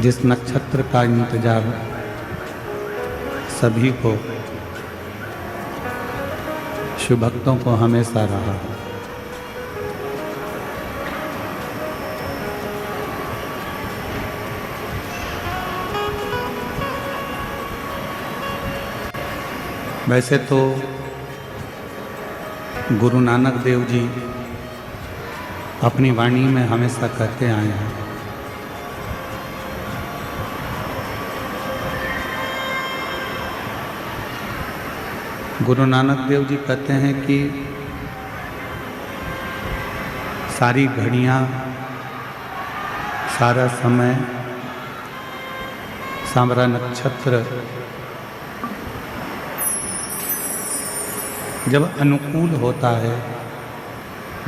जिस नक्षत्र का इंतजार सभी को, शिव भक्तों को हमेशा रहा। वैसे तो गुरु नानक देव जी अपनी वाणी में हमेशा कहते आए हैं, गुरु नानक देव जी कहते हैं कि सारी घड़ियाँ, सारा समय, सारा नक्षत्र जब अनुकूल होता है,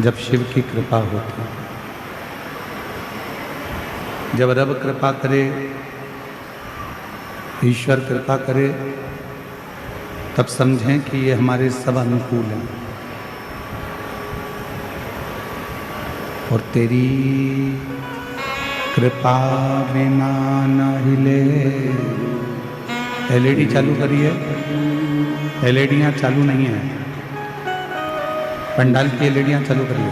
जब शिव की कृपा होती है, जब रब कृपा करे, ईश्वर कृपा करे, तब समझें कि ये हमारे सब अनुकूल हैं। और तेरी कृपा बिना न हिले। एलईडी चालू करिए, एलईडियाँ चालू नहीं है, पंडाल की एलईडियाँ चालू करिए।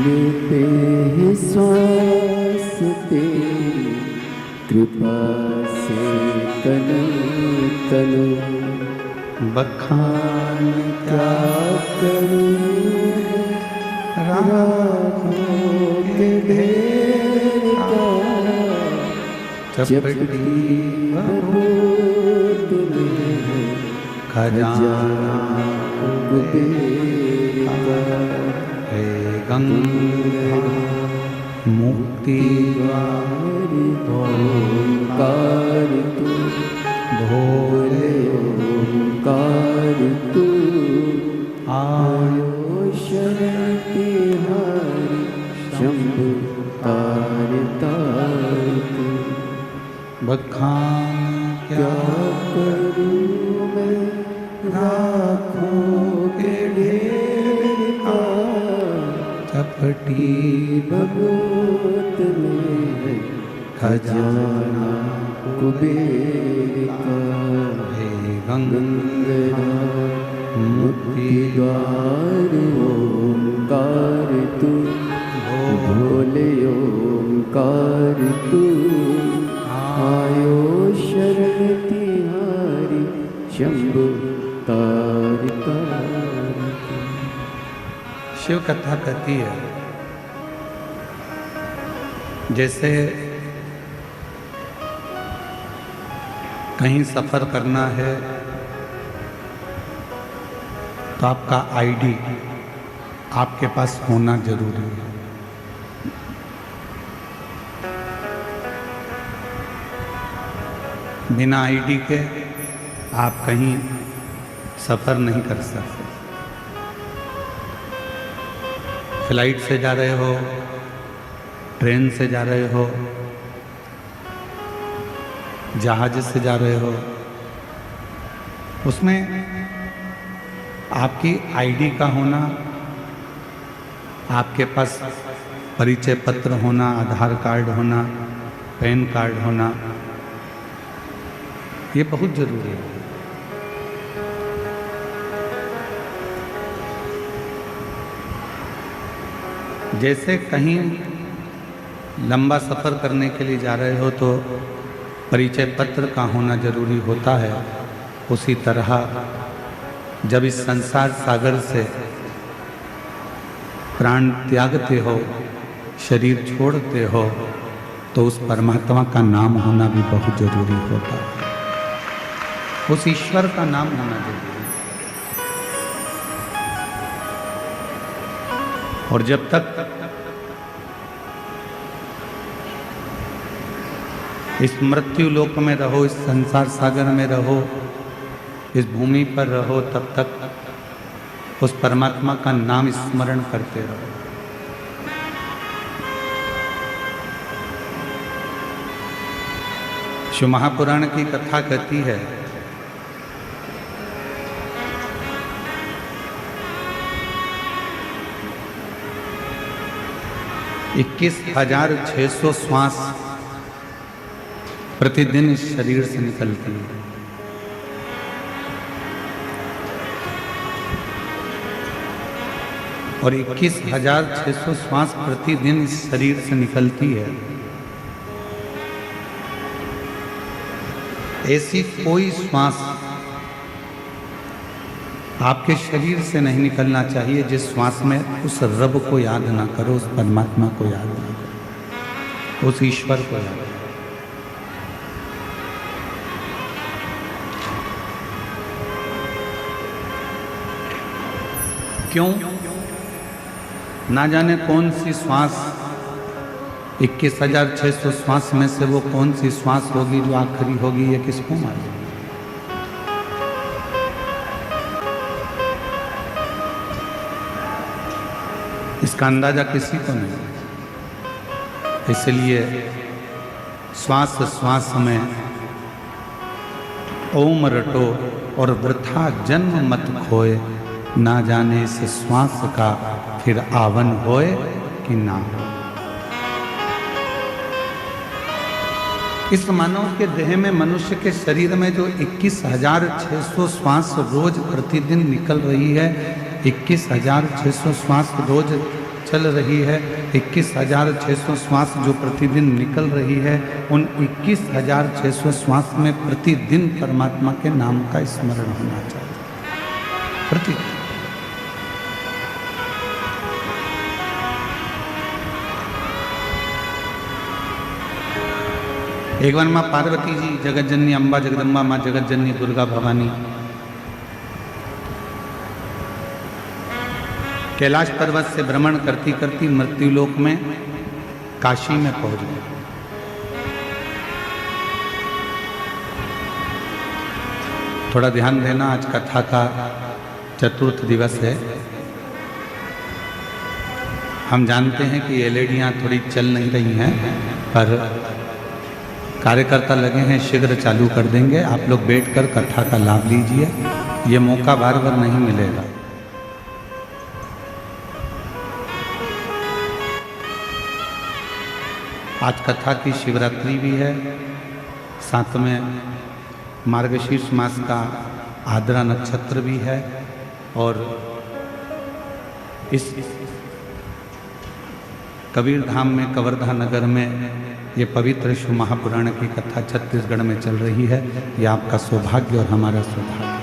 लेते हैं श्वास तेरी कृपा से, तनु तनु बखान क्या करूं, राखों के ढेर का चपटी बहुत में खजाना कुबेर का। हे गंगा मुक्ति ओंकार तू, भोले ओंकार तू, आयो आयो शरण तिहारी, शंभु तार तार तू। बखान क्या करूं मैं राखों के ढेर का, चपटी बहुत में खजाना कुबेर का। हे गंगा मुक्ति द्वार ओंकार तू, भोले ओंकार तू, आयो शरण तिहारी, शंभु तार तार। शिव कथा कहती है, जैसे कहीं सफर करना है तो आपका आईडी आपके पास होना जरूरी है। बिना आईडी के आप कहीं सफर नहीं कर सकते। फ्लाइट से जा रहे हो, ट्रेन से जा रहे हो, जहाज से जा रहे हो, उसमें आपकी आईडी का होना, आपके पास परिचय पत्र होना, आधार कार्ड होना, पैन कार्ड होना, ये बहुत जरूरी है। जैसे कहीं लंबा सफ़र करने के लिए जा रहे हो तो परिचय पत्र का होना जरूरी होता है, उसी तरह जब इस संसार सागर से प्राण त्यागते हो, शरीर छोड़ते हो, तो उस परमात्मा का नाम होना भी बहुत जरूरी होता है, उस ईश्वर का नाम होना जरूरी है। और जब तक इस मृत्यु लोक में रहो, इस संसार सागर में रहो, इस भूमि पर रहो, तब तक उस परमात्मा का नाम स्मरण करते रहो। शिव महापुराण की कथा कहती है, 21,600 श्वास प्रतिदिन इस शरीर से निकलती है। और 21,600 श्वास प्रतिदिन इस शरीर से निकलती है। ऐसी कोई श्वास आपके शरीर से नहीं निकलना चाहिए जिस श्वास में उस रब को याद ना करो, उस परमात्मा को याद ना करो, उस ईश्वर को याद करो। क्यों? ना जाने कौन सी श्वास 21,600 श्वास में से वो कौन सी श्वास होगी जो आखिरी होगी, ये किसको मालूम। इसका अंदाजा किसी को नहीं। इसलिए श्वास श्वास में ओम रटो और वृथा जन्म मत खोए, ना जाने इस श्वास का फिर आवन होए कि ना हो। इस मानव के देह में, मनुष्य के शरीर में जो 21,600 श्वास रोज प्रतिदिन निकल रही है, 21,600 श्वास रोज चल रही है, 21,600 श्वास जो प्रतिदिन निकल रही है, उन 21,600 श्वास में प्रतिदिन परमात्मा के नाम का स्मरण होना चाहिए। प्रतिदिन। एक बार माँ पार्वती जी, जगत जननी अम्बा जगदम्बा, माँ जगत जननी दुर्गा भवानी कैलाश पर्वत से भ्रमण करती करती मृत्युलोक में काशी में पहुंच गए। थोड़ा ध्यान देना, आज कथा का चतुर्थ दिवस है। हम जानते हैं कि एलईडियाँ थोड़ी चल नहीं रही हैं, पर कार्यकर्ता लगे हैं, शीघ्र चालू कर देंगे। आप लोग बैठकर कथा का लाभ लीजिए, ये मौका बार बार नहीं मिलेगा। आज कथा की शिवरात्रि भी है, साथ में मार्गशीर्ष मास का आद्रा नक्षत्र भी है, और इस कबीर धाम में, कवर्धा नगर में ये पवित्र शिव महापुराण की कथा छत्तीसगढ़ में चल रही है। ये आपका सौभाग्य और हमारा सौभाग्य।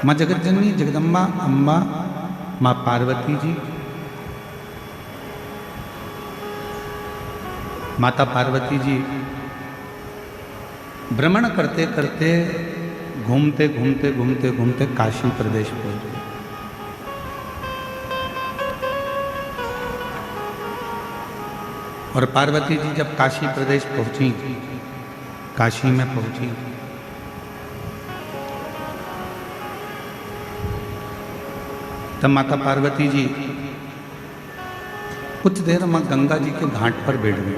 माँ जगत जननी जगदम्बा अम्बा, माँ पार्वती जी, माता पार्वती जी भ्रमण करते करते, घूमते घूमते घूमते घूमते काशी प्रदेश पहुंच गए। और पार्वती जी जब काशी प्रदेश पहुंची, काशी में पहुंची, तब माता पार्वती जी कुछ देर मां गंगा जी के घाट पर बैठ गई।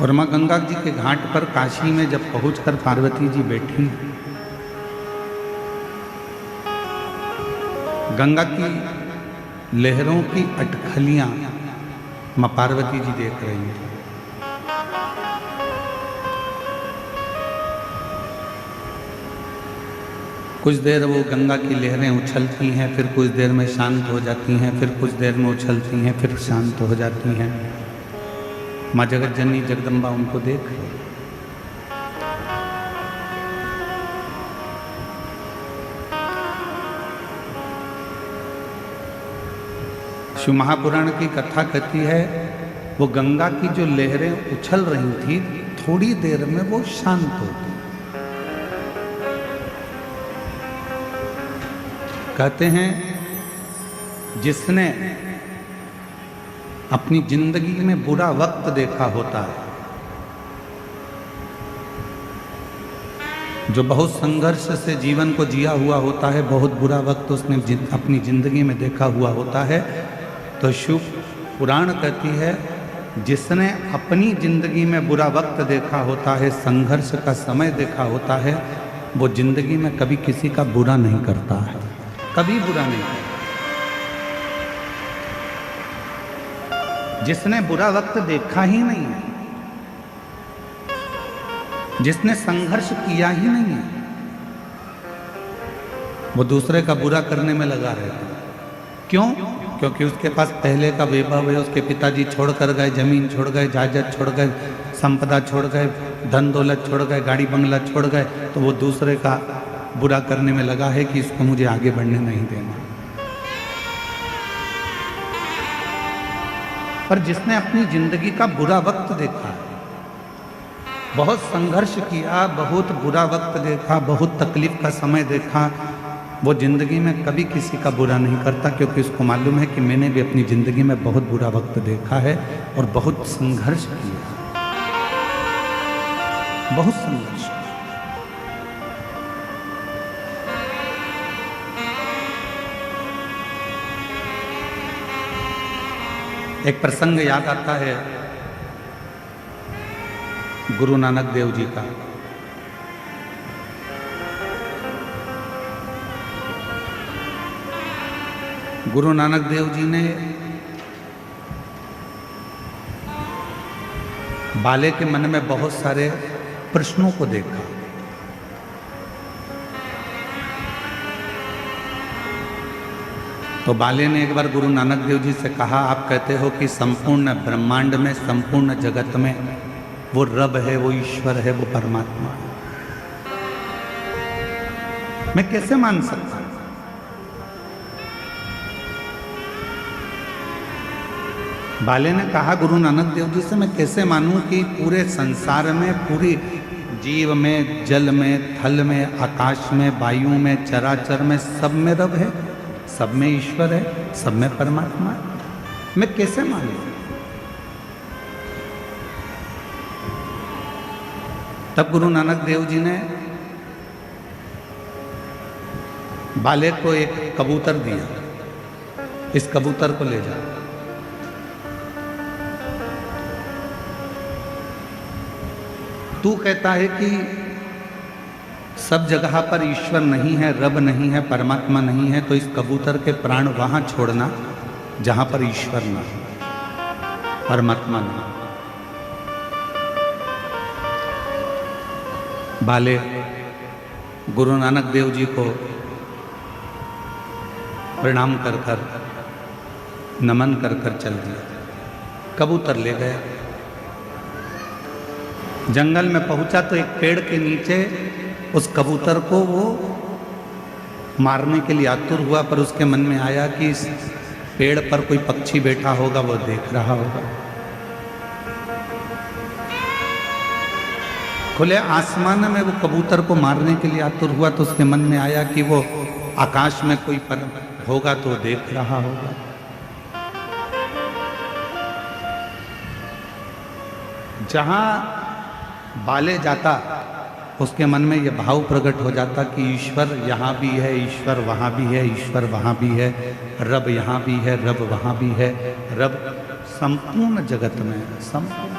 और मां गंगा जी के घाट पर काशी में जब पहुंचकर पार्वती जी बैठी, गंगा की लहरों की अटखलियां मां पार्वती जी देख रही थी। कुछ देर वो गंगा की लहरें उछलती हैं, फिर कुछ देर में शांत हो जाती हैं, फिर कुछ देर में उछलती हैं, फिर शांत हो जाती हैं। माँ जगत जननी जगदम्बा उनको देख रही। शिव महापुराण की कथा कहती है, वो गंगा की जो लहरें उछल रही थी, थोड़ी देर में वो शांत हो गई। कहते हैं जिसने अपनी जिंदगी में बुरा वक्त देखा होता है, जो बहुत संघर्ष से जीवन को जिया हुआ होता है, बहुत बुरा वक्त उसने अपनी जिंदगी में देखा हुआ होता है, तो शिव पुराण कहती है जिसने अपनी जिंदगी में बुरा वक्त देखा होता है, संघर्ष का समय देखा होता है, वो जिंदगी में कभी किसी का बुरा नहीं करता है, कभी बुरा नहीं करता। जिसने बुरा वक्त देखा ही नहीं है, जिसने संघर्ष किया ही नहीं है, वो दूसरे का बुरा करने में लगा रहता है। क्यों? क्योंकि उसके पास पहले का वैभव है, उसके पिताजी छोड़ कर गए, जमीन छोड़ गए, जायदाद छोड़ गए, संपदा छोड़ गए, धन दौलत छोड़ गए, गाड़ी बंगला छोड़ गए, तो वो दूसरे का बुरा करने में लगा है कि इसको मुझे आगे बढ़ने नहीं देना। पर जिसने अपनी जिंदगी का बुरा वक्त देखा, बहुत संघर्ष किया, बहुत बुरा वक्त देखा, बहुत तकलीफ का समय देखा, वो जिंदगी में कभी किसी का बुरा नहीं करता, क्योंकि उसको मालूम है कि मैंने भी अपनी जिंदगी में बहुत बुरा वक्त देखा है और बहुत संघर्ष किया, बहुत संघर्ष। एक प्रसंग याद आता है गुरु नानक देव जी का। गुरु नानक देव जी ने बाले के मन में बहुत सारे प्रश्नों को देखा। तो बाले ने एक बार गुरु नानक देव जी से कहा, आप कहते हो कि संपूर्ण ब्रह्मांड में, संपूर्ण जगत में वो रब है, वो ईश्वर है, वो परमात्मा है, मैं कैसे मान सकता हूं? बाले ने कहा गुरु नानक देव जी से, मैं कैसे मानूं कि पूरे संसार में, पूरी जीव में, जल में, थल में, आकाश में, वायु में, चराचर में, सब में रब है, सब में ईश्वर है, सब में परमात्मा है, मैं कैसे मानूं? तब गुरु नानक देव जी ने बाले को एक कबूतर दिया, इस कबूतर को ले जा। तू कहता है कि सब जगह पर ईश्वर नहीं है, रब नहीं है, परमात्मा नहीं है, तो इस कबूतर के प्राण वहां छोड़ना जहां पर ईश्वर ना हो, परमात्मा ना हो। बाले गुरु नानक देव जी को प्रणाम कर कर, नमन कर कर चल दिया, कबूतर ले गए। जंगल में पहुंचा तो एक पेड़ के नीचे उस कबूतर को वो मारने के लिए आतुर हुआ, पर उसके मन में आया कि इस पेड़ पर कोई पक्षी बैठा होगा, वो देख रहा होगा। खुले आसमान में वो कबूतर को मारने के लिए आतुर हुआ, तो उसके मन में आया कि वो आकाश में कोई पर होगा तो वो देख रहा होगा। जहां बाले जाता, उसके मन में यह भाव प्रकट हो जाता कि ईश्वर यहाँ भी है, ईश्वर वहाँ भी है, ईश्वर वहाँ भी है, रब यहाँ भी है, रब वहाँ भी है, रब संपूर्ण जगत में, संपूर्ण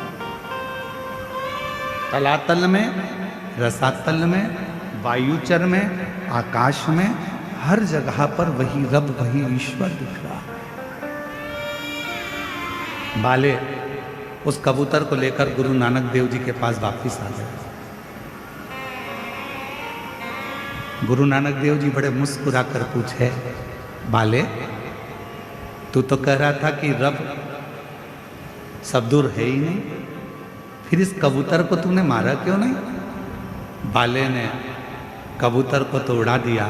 तलातल में, रसातल में, वायुचर में, आकाश में, हर जगह पर वही रब, वही ईश्वर दिख रहा है। बाले उस कबूतर को लेकर गुरु नानक देव जी के पास वापिस आ गए। गुरु नानक देव जी बड़े मुस्कुरा कर पूछे, बाले तू तो कह रहा था कि रब सब दूर है ही नहीं, फिर इस कबूतर को तूने मारा क्यों नहीं? बाले ने कबूतर को तो उड़ा दिया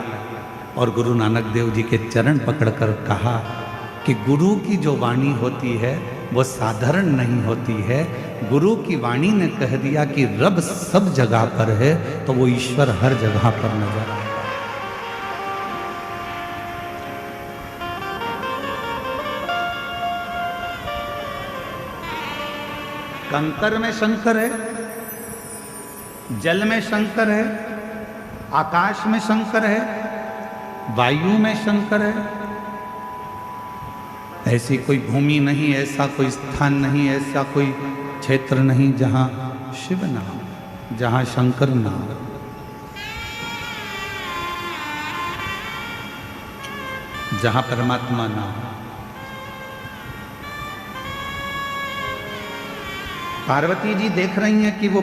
और गुरु नानक देव जी के चरण पकड़कर कहा कि गुरु की जो वाणी होती है वो साधारण नहीं होती है। गुरु की वाणी ने कह दिया कि रब सब जगह पर है, तो वो ईश्वर हर जगह पर नजर आएगा। कंकर में शंकर है, जल में शंकर है, आकाश में शंकर है, वायु में शंकर है, ऐसी कोई भूमि नहीं, ऐसा कोई स्थान नहीं, ऐसा कोई क्षेत्र नहीं जहाँ शिव ना हो, जहाँ शंकर ना हो। जहाँ परमात्मा ना हो। पार्वती जी देख रही हैं कि वो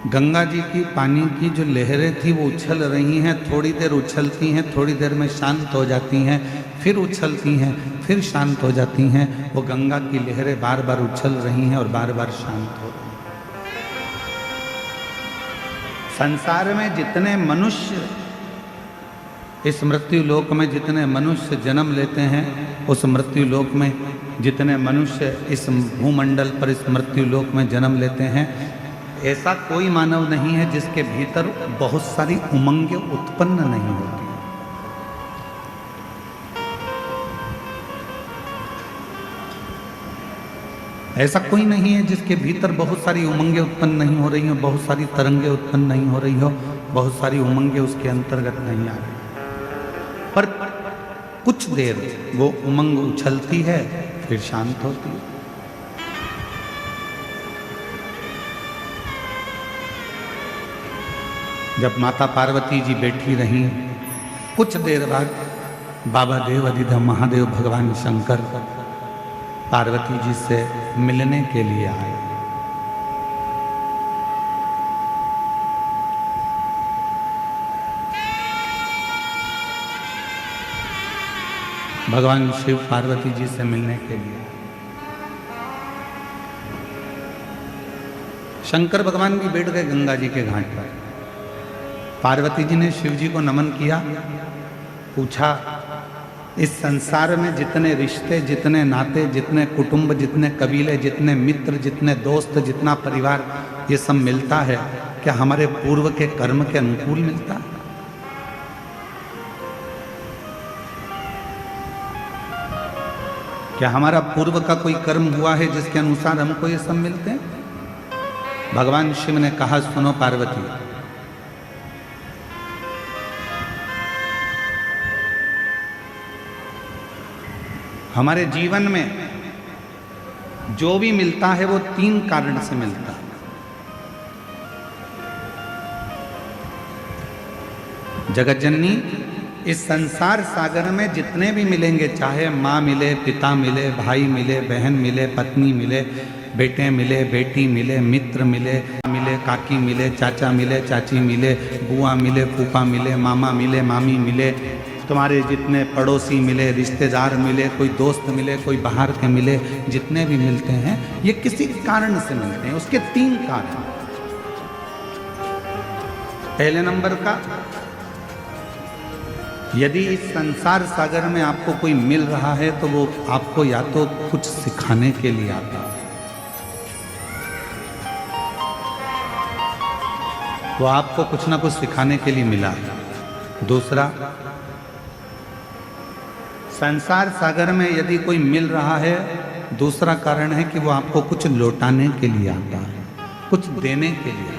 गंगा जी की पानी की जो लहरें थी वो उछल रही हैं, थोड़ी देर उछलती हैं, थोड़ी देर में शांत हो जाती हैं, फिर उछलती हैं, फिर शांत हो जाती हैं। वो गंगा की लहरें बार बार उछल रही हैं और बार बार शांत हो रही हैं। संसार में जितने मनुष्य, इस मृत्यु लोक में जितने मनुष्य जन्म लेते हैं, उस मृत्यु लोक में जितने मनुष्य इस भूमंडल पर इस मृत्यु लोक में जन्म लेते हैं, ऐसा कोई मानव नहीं है जिसके भीतर बहुत सारी उमंगें उत्पन्न नहीं होती। ऐसा कोई नहीं है जिसके भीतर बहुत सारी उमंगें उत्पन्न नहीं हो रही हो, बहुत सारी तरंगें उत्पन्न नहीं हो रही हो, बहुत सारी उमंगें उसके अंतर्गत नहीं आ रही। पर कुछ देर वो उमंग उछलती है, फिर शांत होती है। जब माता पार्वती जी बैठी रहीं, कुछ देर बाद बाबा देव अधिदेव महादेव भगवान शंकर पार्वती जी से मिलने के लिए आए। भगवान शिव पार्वती जी से मिलने के लिए शंकर भगवान भी बैठ गए गंगा जी के घाट पर। पार्वती जी ने शिव जी को नमन किया, पूछा इस संसार में जितने रिश्ते, जितने नाते, जितने कुटुंब, जितने कबीले, जितने मित्र, जितने दोस्त, जितना परिवार, ये सब मिलता है, क्या हमारे पूर्व के कर्म के अनुकूल मिलता है? क्या हमारा पूर्व का कोई कर्म हुआ है जिसके अनुसार हमको ये सब मिलते हैं? भगवान शिव ने कहा, सुनो पार्वती, हमारे जीवन में जो भी मिलता है वो 3 कारण से मिलता है। जगतजननी, इस संसार सागर में जितने भी मिलेंगे, चाहे माँ मिले, पिता मिले, भाई मिले, बहन मिले, पत्नी मिले, बेटे मिले, बेटी मिले, मित्र मिले, काकी मिले, चाचा मिले, चाची मिले, बुआ मिले, फूफा मिले, मामा मिले, मामी मिले, तुम्हारे जितने पड़ोसी मिले, रिश्तेदार मिले, कोई दोस्त मिले, कोई बाहर के मिले, जितने भी मिलते हैं ये किसी कारण से मिलते हैं। उसके 3 कारण। पहले नंबर का, यदि इस संसार सागर में आपको कोई मिल रहा है तो वो आपको या तो कुछ सिखाने के लिए आता है, वो आपको कुछ ना कुछ सिखाने के लिए मिला है। दूसरा, संसार सागर में यदि कोई मिल रहा है, दूसरा कारण है कि वो आपको कुछ लौटाने के लिए आता है, कुछ देने के लिए।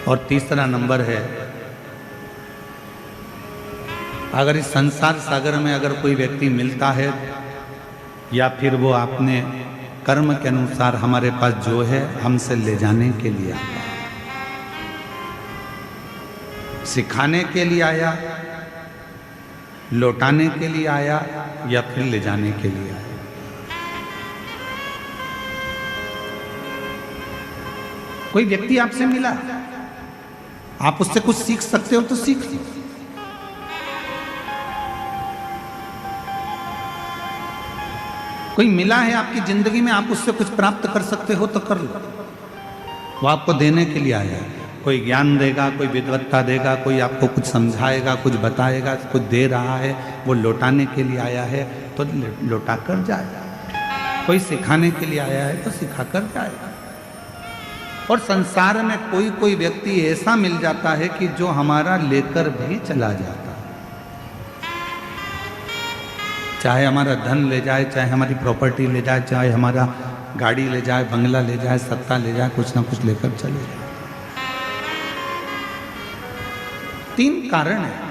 और तीसरा नंबर है, अगर इस संसार सागर में अगर कोई व्यक्ति मिलता है या फिर वो अपने कर्म के अनुसार हमारे पास जो है हमसे ले जाने के लिए आता है, सिखाने के लिए आया, लौटाने के लिए आया या फिर ले जाने के लिए आया। कोई व्यक्ति आपसे मिला, आप उससे कुछ सीख सकते हो तो सीख लो। कोई मिला है आपकी जिंदगी में, आप उससे कुछ प्राप्त कर सकते हो तो कर लो। वो आपको देने के लिए आया है, कोई ज्ञान देगा, कोई विद्वत्ता देगा, कोई आपको कुछ समझाएगा, कुछ बताएगा, कुछ दे रहा है, वो लौटाने के लिए आया है तो लौटा कर जाएगा। कोई सिखाने के लिए आया है तो सिखा कर जाएगा। और संसार में कोई कोई व्यक्ति ऐसा मिल जाता है कि जो हमारा लेकर भी चला जाता है, चाहे हमारा धन ले जाए, चाहे हमारी प्रॉपर्टी ले जाए, चाहे हमारा गाड़ी ले जाए, बंगला ले जाए, सत्ता ले जाए, कुछ ना कुछ लेकर चले जाए। 3 कारण है।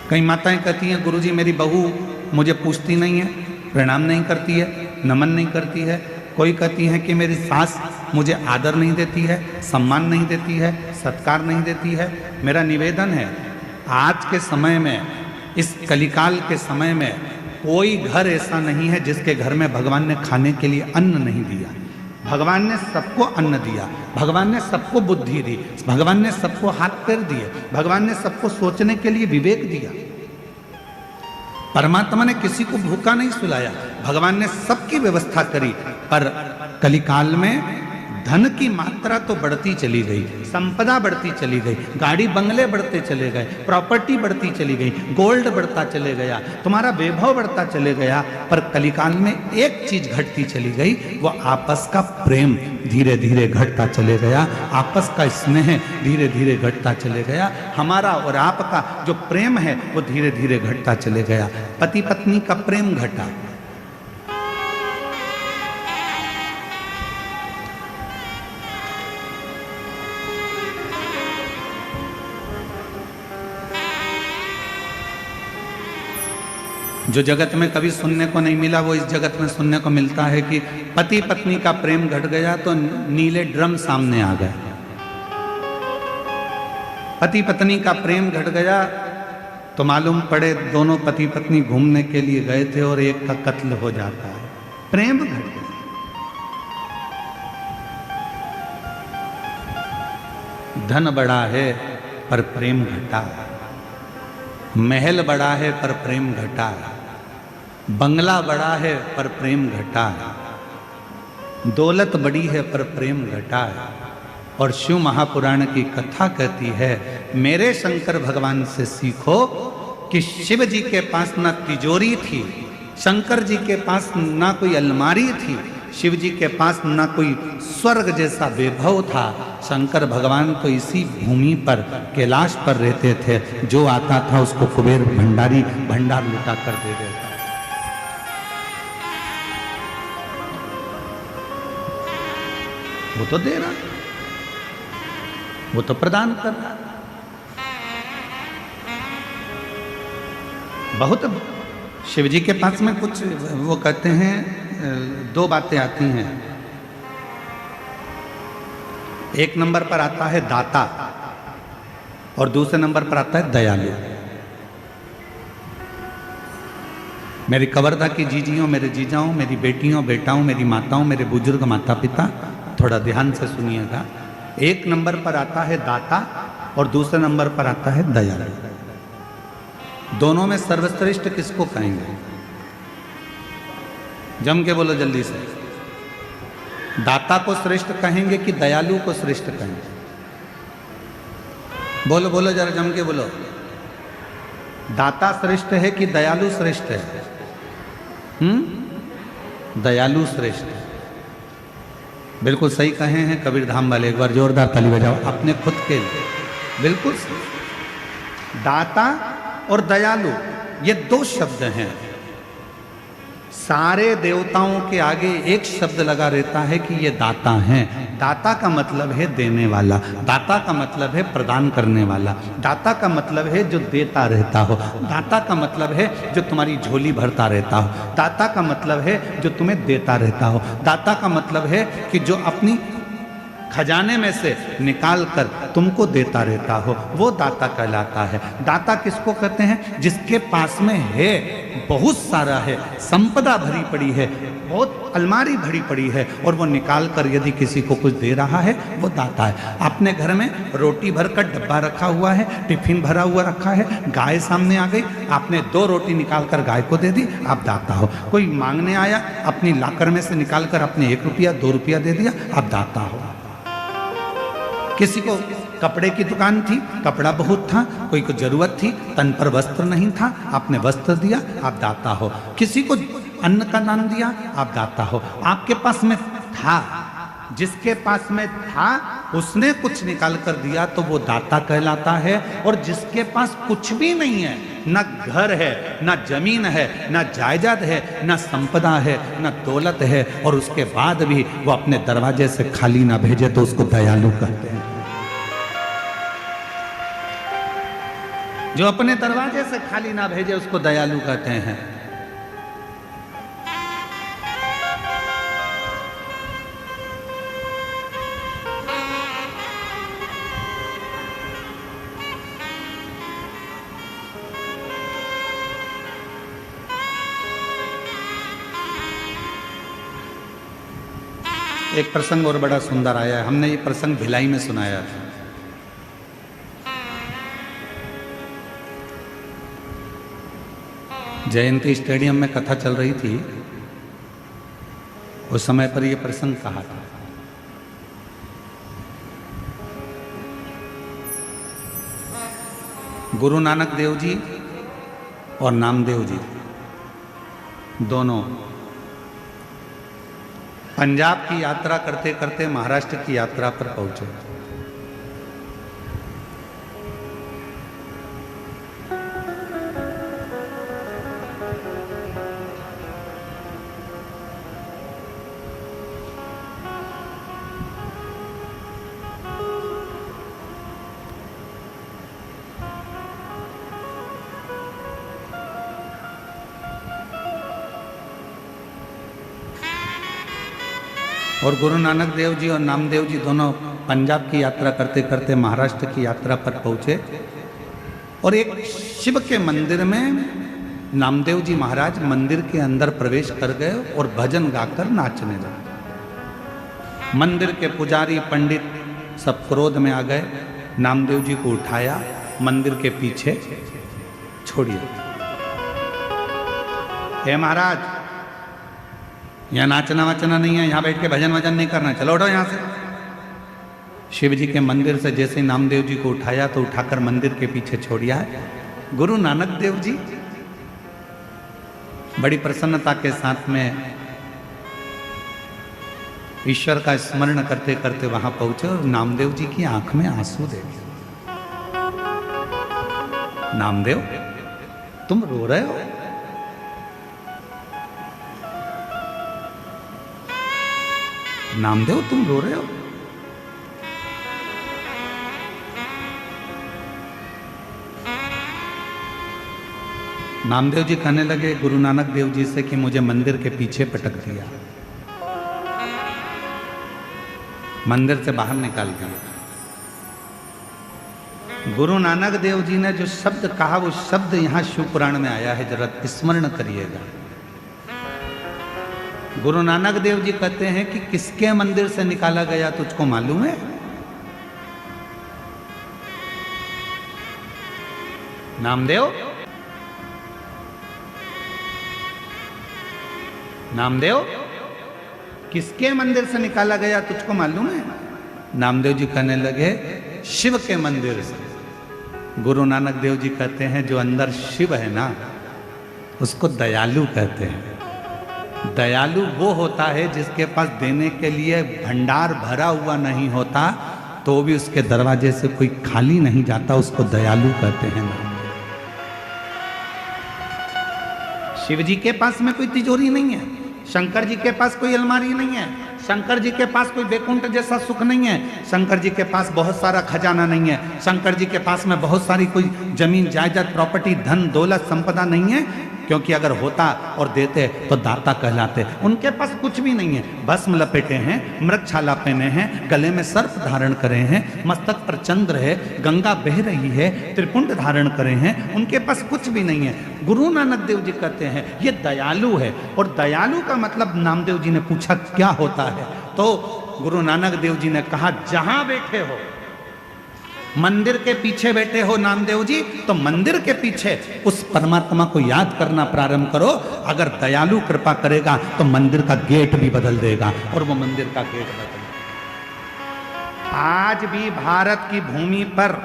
कई माताएं कहती हैं गुरुजी मेरी बहू मुझे पूछती नहीं है, प्रणाम नहीं करती है, नमन नहीं करती है। कोई कहती है कि मेरी सास मुझे आदर नहीं देती है, सम्मान नहीं देती है, सत्कार नहीं देती है। मेरा निवेदन है, आज के समय में, इस कलिकाल के समय में कोई घर ऐसा नहीं है जिसके घर में भगवान ने खाने के लिए अन्न नहीं दिया। भगवान ने सबको अन्न दिया, भगवान ने सबको बुद्धि दी, भगवान ने सबको हाथ पैर दिए, भगवान ने सबको सोचने के लिए विवेक दिया। परमात्मा ने किसी को भूखा नहीं सुलाया, भगवान ने सबकी व्यवस्था करी। पर कलिकाल में धन की मात्रा तो बढ़ती चली गई, संपदा बढ़ती चली गई, गाड़ी बंगले बढ़ते चले गए, प्रॉपर्टी बढ़ती चली गई, गोल्ड बढ़ता चले गया, तुम्हारा वैभव बढ़ता चले गया। पर कलिकाल में एक चीज घटती चली गई, वो आपस का प्रेम धीरे धीरे घटता चले गया, आपस का स्नेह धीरे धीरे घटता चले गया। हमारा और आपका जो प्रेम है वो धीरे धीरे घटता चले गया। पति पत्नी का प्रेम घटा, जो जगत में कभी सुनने को नहीं मिला वो इस जगत में सुनने को मिलता है कि पति पत्नी का प्रेम घट गया तो नीले ड्रम सामने आ गए। पति पत्नी का प्रेम घट गया तो मालूम पड़े दोनों पति पत्नी घूमने के लिए गए थे और एक का कत्ल हो जाता है। प्रेम घट गया। धन बड़ा है पर प्रेम घटा, महल बड़ा है पर प्रेम घटा, बंगला बड़ा है पर प्रेम घटा, दौलत बड़ी है पर प्रेम घटा। और शिव महापुराण की कथा कहती है, मेरे शंकर भगवान से सीखो कि शिव जी के पास ना तिजोरी थी, शंकर जी के पास ना कोई अलमारी थी, शिव जी के पास ना कोई स्वर्ग जैसा वैभव था। शंकर भगवान तो इसी भूमि पर कैलाश पर रहते थे, जो आता था उसको कुबेर भंडारी भंडार लुटा कर दे देता। वो तो दे रहा, वो तो प्रदान कर रहा। बहुत शिव जी के पास में कुछ वो कहते हैं, 2 बातें आती हैं। एक नंबर पर आता है दाता और दूसरे नंबर पर आता है दयालु। मेरी कवर्धा की जीजियों, मेरे जीजाओं, मेरी बेटियों बेटाओं, मेरी माताओं, मेरे बुजुर्ग माता पिता, थोड़ा ध्यान से सुनिएगा। एक नंबर पर आता है दाता और दूसरे नंबर पर आता है दयालु। दोनों में सर्वश्रेष्ठ किसको कहेंगे? जम के बोलो जल्दी से। दाता को श्रेष्ठ कहेंगे कि दयालु को श्रेष्ठ कहेंगे? बोलो बोलो जरा जम के बोलो। दाता श्रेष्ठ है कि दयालु श्रेष्ठ है? दयालु श्रेष्ठ है। बिल्कुल सही कहे हैं कबीर धाम वाले। एक बार जोरदार ताली बजाओ अपने खुद के लिए। बिल्कुल दाता और दयालु ये 2 शब्द हैं। सारे देवताओं के आगे एक शब्द लगा रहता है कि ये दाता हैं। दाता का मतलब है देने वाला, दाता का मतलब है प्रदान करने वाला, दाता का मतलब है जो देता रहता हो, दाता का मतलब है जो तुम्हारी झोली भरता रहता हो, दाता का मतलब है जो तुम्हें देता रहता हो, दाता का मतलब है कि जो अपनी खजाने में से निकाल कर तुमको देता रहता हो, वो दाता कहलाता है। दाता किसको कहते हैं? जिसके पास में है, बहुत सारा है, संपदा भरी पड़ी है, बहुत अलमारी भरी पड़ी है और वो निकाल कर यदि किसी को कुछ दे रहा है, वो दाता है। अपने घर में रोटी भर कर डब्बा रखा हुआ है, टिफिन भरा हुआ रखा है, गाय सामने आ गई, आपने 2 रोटी निकाल कर गाय को दे दी, आप दाता हो। कोई मांगने आया, अपनी लाकर में से निकाल कर अपने 1 रुपया 2 रुपया दे दिया, आप दाता हो। किसी को कपड़े की दुकान थी, कपड़ा बहुत था, कोई को जरूरत थी, तन पर वस्त्र नहीं था, आपने वस्त्र दिया, आप दाता हो। किसी को अन्न का दान दिया, आप दाता हो। आपके पास में था, जिसके पास में था उसने कुछ निकाल कर दिया तो वो दाता कहलाता है। और जिसके पास कुछ भी नहीं है, ना घर है, ना जमीन है, ना जायदाद है, ना संपदा है, ना दौलत है, और उसके बाद भी वो अपने दरवाजे से खाली ना भेजे तो उसको दयालु कहते हैं। जो अपने दरवाजे से खाली ना भेजे उसको दयालु कहते हैं। एक प्रसंग और बड़ा सुंदर आया है, हमने ये प्रसंग भिलाई में सुनाया था। जयंती स्टेडियम में कथा चल रही थी, उस समय पर यह प्रसंग कहा था। गुरु नानक देव जी और नामदेव जी दोनों पंजाब की यात्रा करते करते महाराष्ट्र की यात्रा पर पहुंचे। और गुरु नानक देव जी और नामदेव जी दोनों पंजाब की यात्रा करते करते महाराष्ट्र की यात्रा पर पहुंचे और एक शिव के मंदिर में नामदेव जी महाराज मंदिर के अंदर प्रवेश कर गए और भजन गाकर नाचने लगे। मंदिर के पुजारी पंडित सब क्रोध में आ गए, नामदेव जी को उठाया, मंदिर के पीछे छोड़िए। हे महाराज, यहाँ नाचना वाचना नहीं है, यहाँ बैठ के भजन वजन नहीं करना, चलो उठो यहाँ से। शिव जी के मंदिर से जैसे नामदेव जी को उठाया तो उठाकर मंदिर के पीछे छोड़िया है। गुरु नानक देव जी बड़ी प्रसन्नता के साथ में ईश्वर का स्मरण करते करते वहां पहुंचे और नामदेव जी की आंख में आंसू देखे। नामदेव, तुम रो रहे हो? नामदेव, तुम रो रहे हो? नामदेव जी कहने लगे गुरु नानक देव जी से कि मुझे मंदिर के पीछे पटक दिया, मंदिर से बाहर निकाल दिया। गुरु नानक देव जी ने जो शब्द कहा वो शब्द यहां शिव पुराण में आया है, जरा स्मरण करिएगा। गुरु नानक देव जी कहते हैं कि किसके मंदिर से निकाला गया तुझको मालूम है? नामदेव, नामदेव, किसके मंदिर से निकाला गया तुझको मालूम है? नामदेव जी कहने लगे शिव के मंदिर से। गुरु नानक देव जी कहते हैं जो अंदर शिव है ना, उसको दयालु कहते हैं। दयालु वो होता है जिसके पास देने के लिए भंडार भरा हुआ नहीं होता तो भी उसके दरवाजे से कोई खाली नहीं जाता, उसको दयालु कहते हैं ना। शिव जी के पास में कोई तिजोरी नहीं है, शंकर जी के पास कोई अलमारी नहीं है, शंकर जी के पास कोई वैकुंठ जैसा सुख नहीं है, शंकर जी के पास बहुत सारा खजाना नहीं है, शंकर जी के पास में बहुत सारी कोई जमीन जायदाद प्रॉपर्टी धन दौलत संपदा नहीं है, क्योंकि अगर होता और देते तो दाता कहलाते। उनके पास कुछ भी नहीं है। भस्म लपेटे हैं, मृगछाला पहने हैं, गले में सर्प धारण करे हैं, मस्तक पर चंद्र है, गंगा बह रही है, त्रिपुंड धारण करे हैं, उनके पास कुछ भी नहीं है। गुरु नानक देव जी कहते हैं ये दयालु है। और दयालु का मतलब नामदेव जी ने पूछा क्या होता है, तो गुरु नानक देव जी ने कहा जहां बैठे हो, मंदिर के पीछे बैठे हो नामदेव जी, तो मंदिर के पीछे उस परमात्मा को याद करना प्रारंभ करो। अगर दयालु कृपा करेगा तो मंदिर का गेट भी बदल देगा। और वो मंदिर का गेट बदल, आज भी भारत की भूमि पर,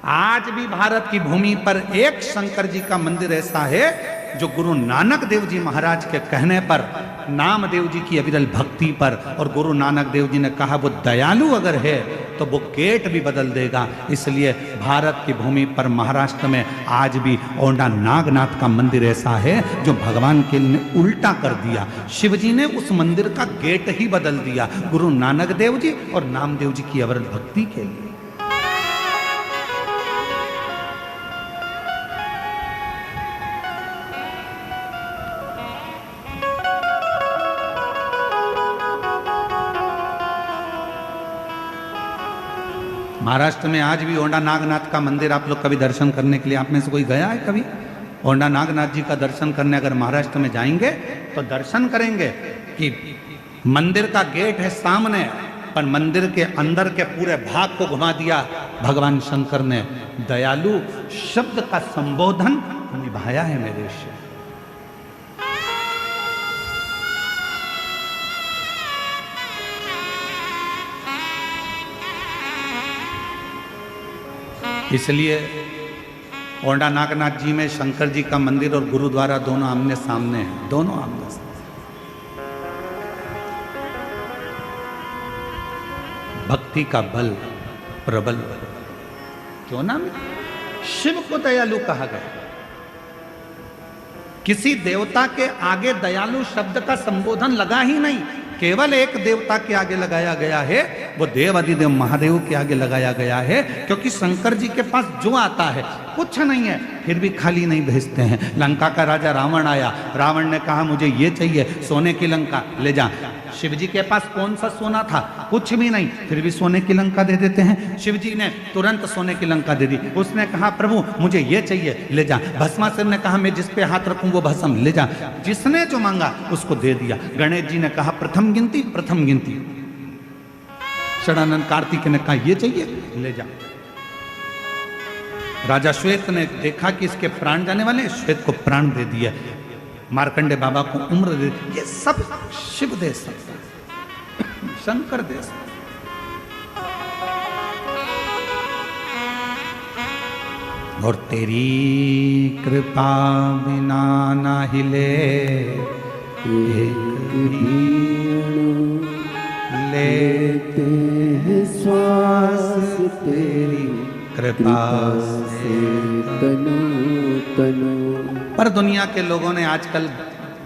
आज भी भारत की भूमि पर एक शंकर जी का मंदिर ऐसा है जो गुरु नानक देव जी महाराज के कहने पर, नामदेव जी की अविरल भक्ति पर, और गुरु नानक देव जी ने कहा वो दयालु अगर है तो वो गेट भी बदल देगा। इसलिए भारत की भूमि पर महाराष्ट्र में आज भी औंढा नागनाथ का मंदिर ऐसा है जो भगवान के लिए उल्टा कर दिया। शिव जी ने उस मंदिर का गेट ही बदल दिया गुरु नानक देव जी और नामदेव जी की अविरल भक्ति के लिए। महाराष्ट्र में आज भी औंडा नागनाथ का मंदिर आप लोग कभी दर्शन करने के लिए, आप में से कोई गया है कभी? औंडा नागनाथ जी का दर्शन करने अगर महाराष्ट्र में जाएंगे तो दर्शन करेंगे कि मंदिर का गेट है सामने, पर मंदिर के अंदर के पूरे भाग को घुमा दिया भगवान शंकर ने। दयालु शब्द का संबोधन निभाया है मेरे से। इसलिए औंडा नागनाथ जी में शंकर जी का मंदिर और गुरुद्वारा दोनों आमने सामने हैं, दोनों आमने सामने। भक्ति का बल प्रबल, क्यों ना? शिव को दयालु कहा गया। किसी देवता के आगे दयालु शब्द का संबोधन लगा ही नहीं, केवल एक देवता के आगे लगाया गया है, वो देव अधिदेव महादेव के आगे लगाया गया है। क्योंकि शंकर जी के पास जो आता है कुछ नहीं है, फिर भी खाली नहीं भेजते हैं। लंका का राजा रावण आया, रावण ने कहा मुझे ये चाहिए, सोने की लंका ले जा। शिव जी के पास कौन सा सोना था? कुछ भी नहीं, फिर भी सोने की लंका दे देते हैं। शिव जी ने तुरंत सोने की लंका दे दी। उसने कहा प्रभु मुझे ये चाहिए, ले जा। भस्मासुर ने कहा मैं जिस पे हाथ रखूं वो भस्म ले जा। जिसने जो मांगा उसको दे दिया। गणेश जी ने कहा प्रथम गिनती, प्रथम गिनती। षडानंद कार्तिक ने कहा ये चाहिए, ले जा। राजा श्वेत ने देखा कि इसके प्राण जाने वाले, श्वेत को प्राण दे दिया। मार्कंडे बाबा को उम्र दे। ये सब शिव दे सकता है, शंकर दे सकता है। और तेरी कृपा बिना ना हिले एक भी लेते हैं श्वास, तेरी कृपा से तनु तनु। पर दुनिया के लोगों ने आजकल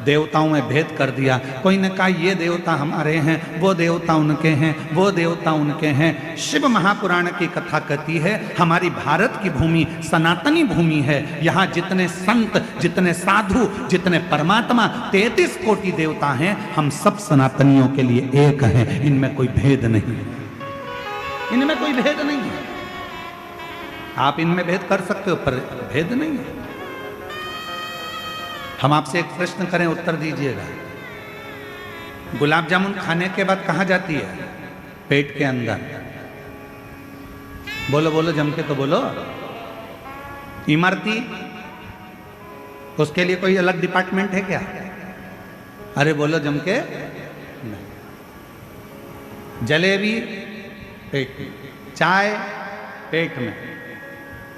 देवताओं में भेद कर दिया। कोई ने कहा ये देवता हमारे हैं, वो देवता उनके हैं, वो देवता उनके हैं। शिव महापुराण की कथा कहती है हमारी भारत की भूमि सनातनी भूमि है। यहाँ जितने संत, जितने साधु, जितने परमात्मा, 33 कोटि देवता हैं, हम सब सनातनियों के लिए एक हैं। इनमें कोई भेद नहीं है, इनमें कोई भेद नहीं है। आप इनमें भेद कर सकते हो पर भेद नहीं है। हम आपसे एक प्रश्न करें, उत्तर दीजिएगा। गुलाब जामुन खाने के बाद कहाँ जाती है? पेट के अंदर। बोलो बोलो जम के तो बोलो। इमरती, उसके लिए कोई अलग डिपार्टमेंट है क्या? अरे बोलो जम के। जलेबी पेट में, चाय पेट में,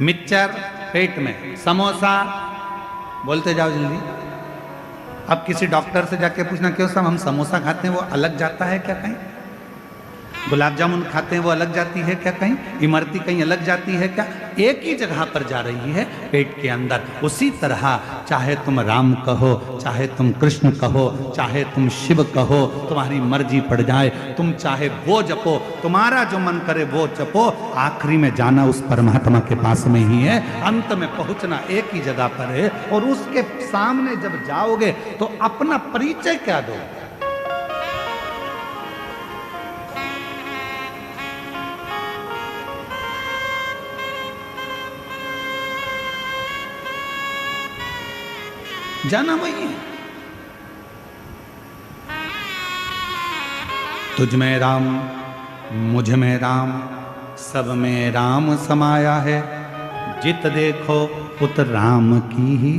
मिक्सचर पेट में, समोसा, बोलते जाओ जल्दी। अब किसी डॉक्टर से जाके पूछना क्यों साहब हम समोसा खाते हैं वो अलग जाता है क्या कहीं? गुलाब जामुन खाते हैं वो अलग जाती है क्या कहीं? इमरती कहीं अलग जाती है क्या? एक ही जगह पर जा रही है, पेट के अंदर। उसी तरह चाहे तुम राम कहो, चाहे तुम कृष्ण कहो, चाहे तुम शिव कहो, तुम्हारी मर्जी पड़ जाए। तुम चाहे वो जपो, तुम्हारा जो मन करे वो जपो, आखिरी में जाना उस परमात्मा के पास में ही है। अंत में पहुंचना एक ही जगह पर है। और उसके सामने जब जाओगे तो अपना परिचय क्या दो? जाना वही है। तुझ में राम, मुझ में राम, सब में राम समाया है। जित देखो उत राम की ही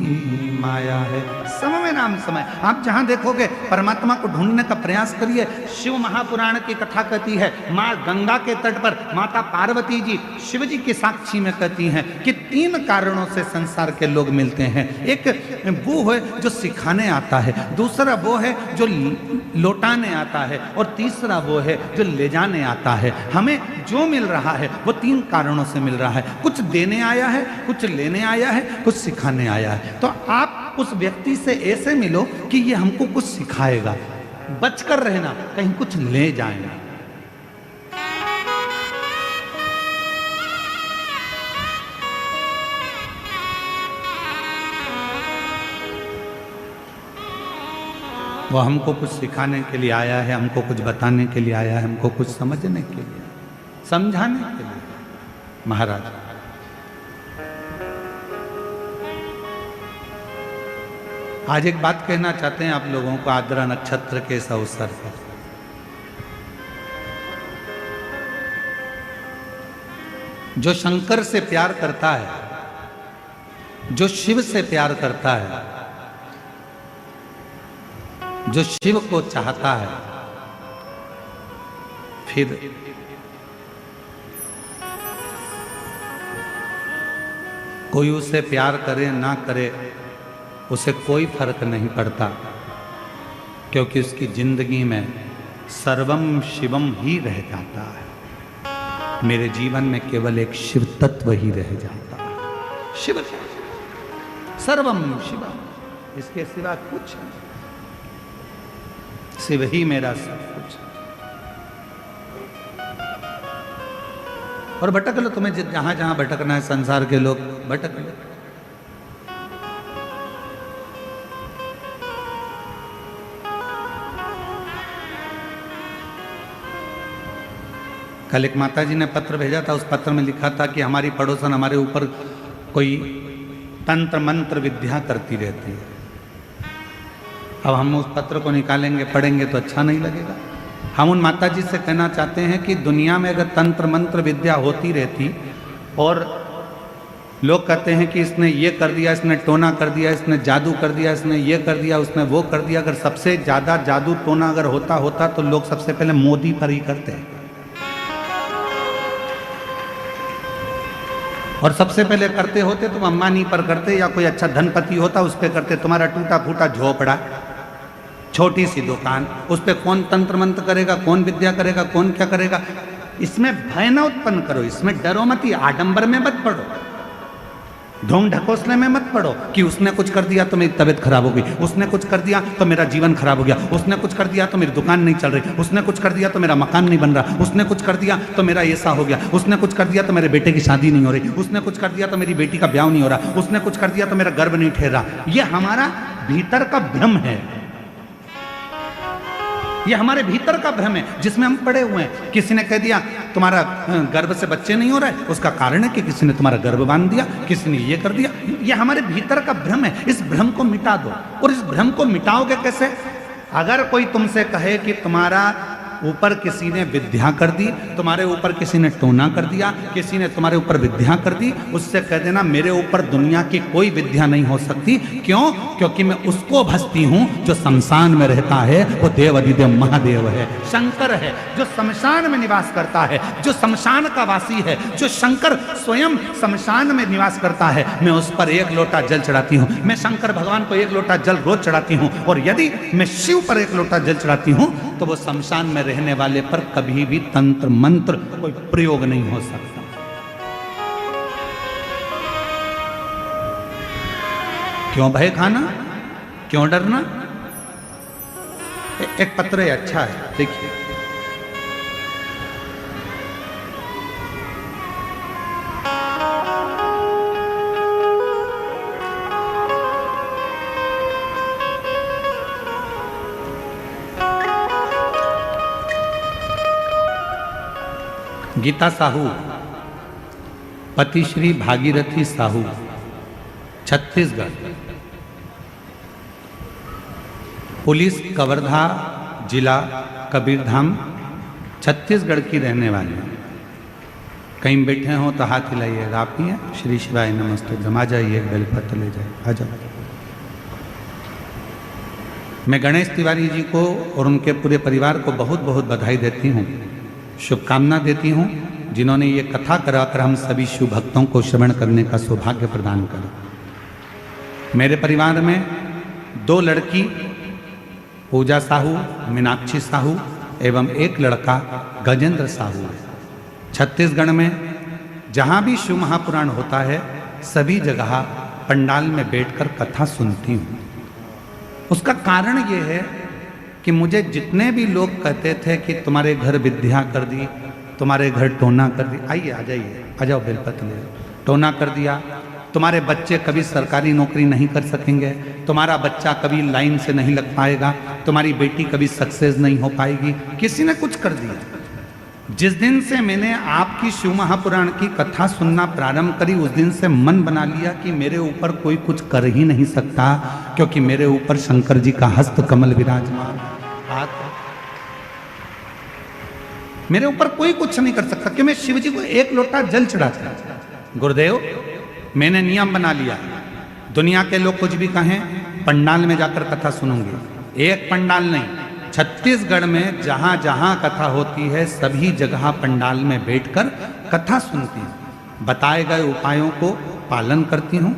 माया है। सब में राम समाया। आप जहां देखोगे परमात्मा को ढूंढने का प्रयास करिए। शिव महापुराण की कथा कहती है, माँ गंगा के तट पर माता पार्वती जी शिव जी की साक्षी में कहती हैं कि 3 कारणों से संसार के लोग मिलते हैं। एक वो है जो सिखाने आता है, दूसरा वो है जो लौटाने आता है, और तीसरा वो है जो ले जाने आता है। हमें जो मिल रहा है वो 3 कारणों से मिल रहा है। कुछ देने आया है, कुछ लेने आया है, कुछ सिखाने आया है। तो आप उस व्यक्ति से ऐसे मिलो कि ये हमको कुछ सिखाएगा। बचकर रहना, कहीं कुछ ले जाएगा। वो हमको कुछ सिखाने के लिए आया है, हमको कुछ बताने के लिए आया है, हमको कुछ समझने के लिए, समझाने के लिए। महाराज। आज एक बात कहना चाहते हैं आप लोगों को आद्रा नक्षत्र के इस अवसर पर। जो शंकर से प्यार करता है, जो शिव से प्यार करता है, जो शिव को चाहता है, फिर कोई उसे प्यार करे ना करे उसे कोई फर्क नहीं पड़ता, क्योंकि उसकी जिंदगी में सर्वम शिवम ही रह जाता है। मेरे जीवन में केवल एक शिव तत्व ही रह जाता है, शिव, सर्वम शिवम, इसके सिवा कुछ नहीं, शिव ही मेरा सब कुछ। और भटक लो, तुम्हें जहां जहां भटकना है, संसार के लोग भटक लो। कल एक माता जी ने पत्र भेजा था, उस पत्र में लिखा था कि हमारी पड़ोसन हमारे ऊपर कोई तंत्र मंत्र विद्या करती रहती है। अब हम उस पत्र को निकालेंगे, पढ़ेंगे तो अच्छा नहीं लगेगा। हम उन माता जी से कहना चाहते हैं कि दुनिया में अगर तंत्र मंत्र विद्या होती रहती और लोग कहते हैं कि इसने ये कर दिया, इसने टोना कर दिया, इसने जादू कर दिया, इसने ये कर दिया, उसने वो कर दिया, अगर सबसे ज़्यादा जादू टोना अगर होता तो लोग सबसे पहले मोदी पर ही करते हैं। और सबसे पहले करते होते तो अंबानी पर करते, या कोई अच्छा धनपति होता उस पर करते। तुम्हारा टूटा फूटा झोपड़ा, छोटी सी दुकान, उस पर कौन तंत्र मंत्र करेगा, कौन विद्या करेगा, कौन क्या करेगा। इसमें भय न उत्पन्न करो, इसमें डरो मत, आडंबर में मत पड़ो, ढोंग ढकोसले में मत पड़ो कि उसने कुछ कर दिया तो मेरी तबीयत खराब हो गई, उसने कुछ कर दिया तो मेरा जीवन खराब हो गया, उसने कुछ कर दिया तो मेरी दुकान नहीं चल रही, उसने कुछ कर दिया तो मेरा मकान नहीं बन रहा, उसने कुछ कर दिया तो मेरा ऐसा हो गया, उसने कुछ कर दिया तो मेरे बेटे की शादी नहीं हो रही, उसने कुछ कर दिया तो मेरी बेटी का ब्याह नहीं हो रहा, उसने कुछ कर दिया तो मेरा गर्भ नहीं ठहर रहा। ये हमारा भीतर का भ्रम है, ये हमारे भीतर का भ्रम है जिसमें हम पड़े हुए हैं। किसी ने कह दिया तुम्हारा गर्भ से बच्चे नहीं हो रहा है, उसका कारण है कि किसी ने तुम्हारा गर्भ बांध दिया, किसी ने ये कर दिया। ये हमारे भीतर का भ्रम है, इस भ्रम को मिटा दो। और इस भ्रम को मिटाओगे कैसे? अगर कोई तुमसे कहे कि तुम्हारा ऊपर किसी ने विद्या कर दी, तुम्हारे ऊपर किसी ने टोना कर दिया, किसी ने तुम्हारे ऊपर विद्या कर दी, उससे कह देना मेरे ऊपर दुनिया की कोई विद्या नहीं हो सकती। क्यों? क्योंकि मैं उसको भजती हूं जो शमशान में रहता है, वो देव अधिदेव महादेव है, शंकर है, जो शमशान में निवास करता है, जो शमशान का वासी है, जो शंकर स्वयं शमशान में निवास करता है। मैं उस पर एक लोटा जल चढ़ाती हूँ, मैं शंकर भगवान को एक लोटा जल रोज चढ़ाती हूँ। और यदि मैं शिव पर एक लोटा जल चढ़ाती हूँ तो वो शमशान में रहने वाले पर कभी भी तंत्र मंत्र कोई प्रयोग नहीं हो सकता। क्यों भय खाना, क्यों डरना? एक पत्र है, अच्छा है, देखिए। गीता साहू, पति श्री भागीरथी साहू, छत्तीसगढ़, पुलिस कवर्धा जिला कबीरधाम छत्तीसगढ़ की रहने वाली। कहीं बैठे हो तो हाथ हिलाइएगा। आप ही हैं? श्री शिवाय नमस्ते। जमा जाइए, एक बेलपत्र ले जाइए, आ जाओ। मैं गणेश तिवारी जी को और उनके पूरे परिवार को बहुत बहुत बधाई देती हूँ, शुभकामना देती हूँ, जिन्होंने ये कथा कराकर हम सभी शिव भक्तों को श्रवण करने का सौभाग्य प्रदान करा। मेरे परिवार में 2 लड़की, पूजा साहू, मीनाक्षी साहू एवं एक लड़का गजेंद्र साहू है। छत्तीसगढ़ में जहाँ भी शिव महापुराण होता है सभी जगह पंडाल में बैठकर कथा सुनती हूँ। उसका कारण ये है कि मुझे जितने भी लोग कहते थे कि तुम्हारे घर विद्या कर दी, तुम्हारे घर टोना कर दी, आइए आ जाइए, आ जाओ बेलपत्र ले, टोना कर दिया, तुम्हारे बच्चे कभी सरकारी नौकरी नहीं कर सकेंगे, तुम्हारा बच्चा कभी लाइन से नहीं लग पाएगा, तुम्हारी बेटी कभी सक्सेस नहीं हो पाएगी, किसी ने कुछ कर दिया। जिस दिन से मैंने आपकी शिव महापुराण की कथा सुनना प्रारंभ करी, उस दिन से मन बना लिया कि मेरे ऊपर कोई कुछ कर ही नहीं सकता, क्योंकि मेरे ऊपर शंकर जी का हस्त कमल विराजमान हाथ, मेरे ऊपर कोई कुछ नहीं कर सकता कि मैं शिव जी को एक लोटा जल चढ़ाता। गुरुदेव, मैंने नियम बना लिया, दुनिया के लोग कुछ भी कहें, पंडाल में जाकर कथा सुनूंगी। एक पंडाल नहीं, छत्तीसगढ़ में जहां जहां कथा होती है सभी जगह पंडाल में बैठकर कथा सुनती हूं, बताए गए उपायों को पालन करती हूं।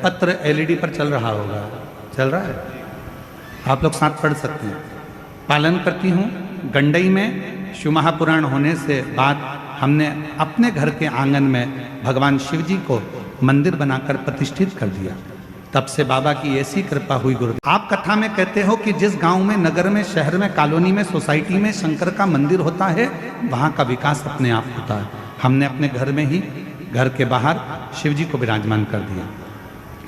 पत्र एलईडी पर चल रहा होगा, चल रहा है, आप लोग साथ पढ़ सकते हैं। पालन करती हूं। गंडई में शिव महापुराण होने से बाद हमने अपने घर के आंगन में भगवान शिव जी को मंदिर बनाकर प्रतिष्ठित कर दिया। तब से बाबा की ऐसी कृपा हुई। गुरुदेव, आप कथा में कहते हो कि जिस गांव में, नगर में, शहर में, कॉलोनी में, सोसाइटी में शंकर का मंदिर होता है, वहां का विकास अपने आप होता है। हमने अपने घर में ही, घर के बाहर शिव जी को विराजमान कर दिया।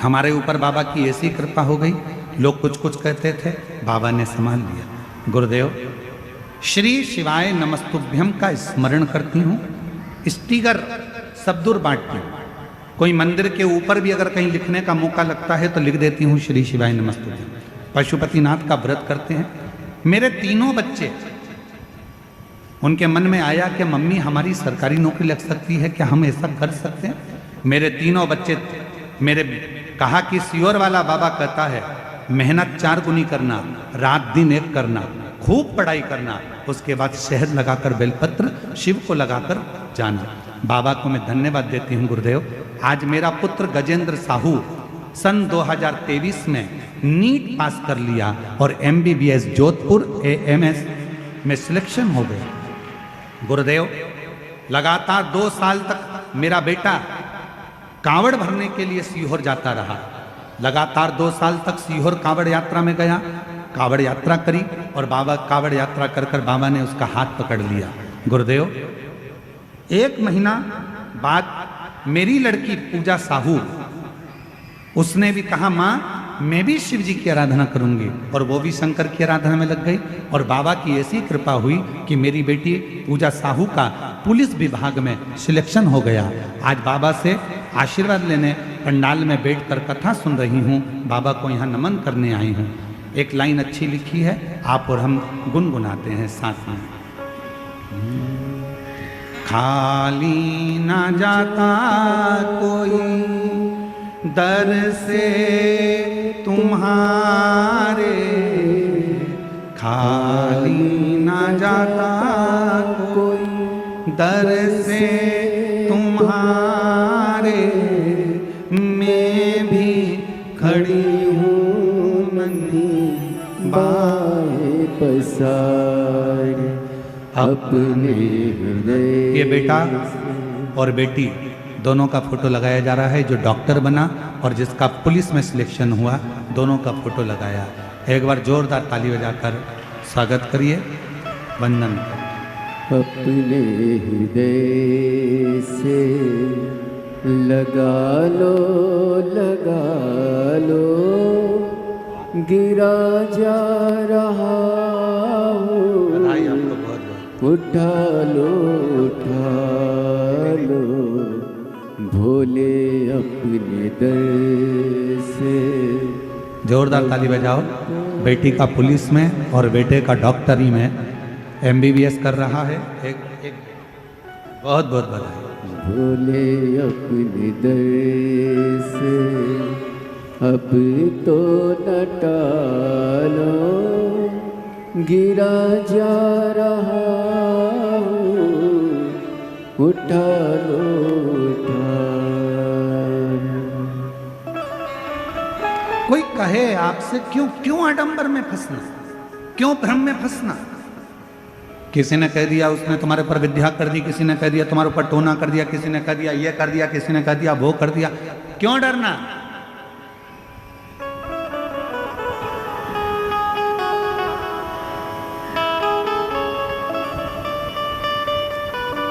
हमारे ऊपर बाबा की ऐसी कृपा हो गई, लोग कुछ कुछ कहते थे, बाबा ने संभाल लिया। गुरुदेव, श्री शिवाय नमस्तुभ्यम का स्मरण करती हूँ, स्टीकर सबदूर बांटती हूँ। कोई मंदिर के ऊपर भी अगर कहीं लिखने का मौका लगता है तो लिख देती हूँ श्री शिवाय नमस्तुभ्यम। पशुपतिनाथ का व्रत करते हैं। मेरे तीनों बच्चे, उनके मन में आया कि मम्मी हमारी सरकारी नौकरी लग सकती है, क्या हम ऐसा कर सकते हैं? मेरे तीनों बच्चे मेरे कहा कि सियोर वाला बाबा कहता है मेहनत 4 गुनी करना, रात दिन एक करना, खूब पढ़ाई करना, उसके बाद शहद लगाकर बेलपत्र शिव को लगाकर जाना। बाबा को मैं धन्यवाद देती हूँ। गुरुदेव, आज मेरा पुत्र गजेंद्र साहू सन 2023 में नीट पास कर लिया और MBBS जोधपुर AMS में सिलेक्शन हो गया। गुरुदेव, लगातार 2 साल तक मेरा बेटा कांवड़ भरने के लिए सीहोर जाता रहा। लगातार 2 साल तक सीहोर कांवड़ यात्रा में गया, कांवड़ यात्रा करी और बाबा कांवड़ यात्रा कर कर बाबा ने उसका हाथ पकड़ लिया। गुरुदेव, 1 महीना बाद मेरी लड़की पूजा साहू, उसने भी कहा माँ मैं भी शिव जी की आराधना करूंगी, और वो भी शंकर की आराधना में लग गई। और बाबा की ऐसी कृपा हुई कि मेरी बेटी पूजा साहू का पुलिस विभाग में सिलेक्शन हो गया। आज बाबा से आशीर्वाद लेने पंडाल में बैठकर कथा सुन रही हूँ, बाबा को यहाँ नमन करने आई हूँ। एक लाइन अच्छी लिखी है, आप और हम गुनगुनाते हैं साथ में। खाली ना जाता कोई दर से तुम्हारे, खाली ना जाता कोई दर से तुम्हारे, मैं भी खड़ी हूँ नन्ही बाएं पसार अपने हृदय। ये बेटा और बेटी दोनों का फोटो लगाया जा रहा है, जो डॉक्टर बना और जिसका पुलिस में सिलेक्शन हुआ, दोनों का फोटो लगाया। एक बार जोरदार ताली बजाकर स्वागत करिए, वंदन। अपने हृदय से लगा लो, गिरा जा रहा हूँ, बधाई आपको बहुत बहुत। उठा लो भोले अपने दर से। जोरदार ताली बजाओ। बेटी का पुलिस में और बेटे का डॉक्टरी में MBBS कर रहा है। एक बहुत बहुत बधाई। भोले अपने दर से अब तो न टालो, गिरा जा रहा हूँ, उठा लो। कोई कहे आपसे क्यों आडंबर में फंसना, क्यों भ्रम में फंसना? किसी ने कह दिया उसने तुम्हारे पर विद्या कर दी, किसी ने कह दिया तुम्हारे ऊपर टोना कर दिया, किसी ने कह दिया ये कर दिया, किसी ने कह दिया वो कर दिया, क्यों डरना?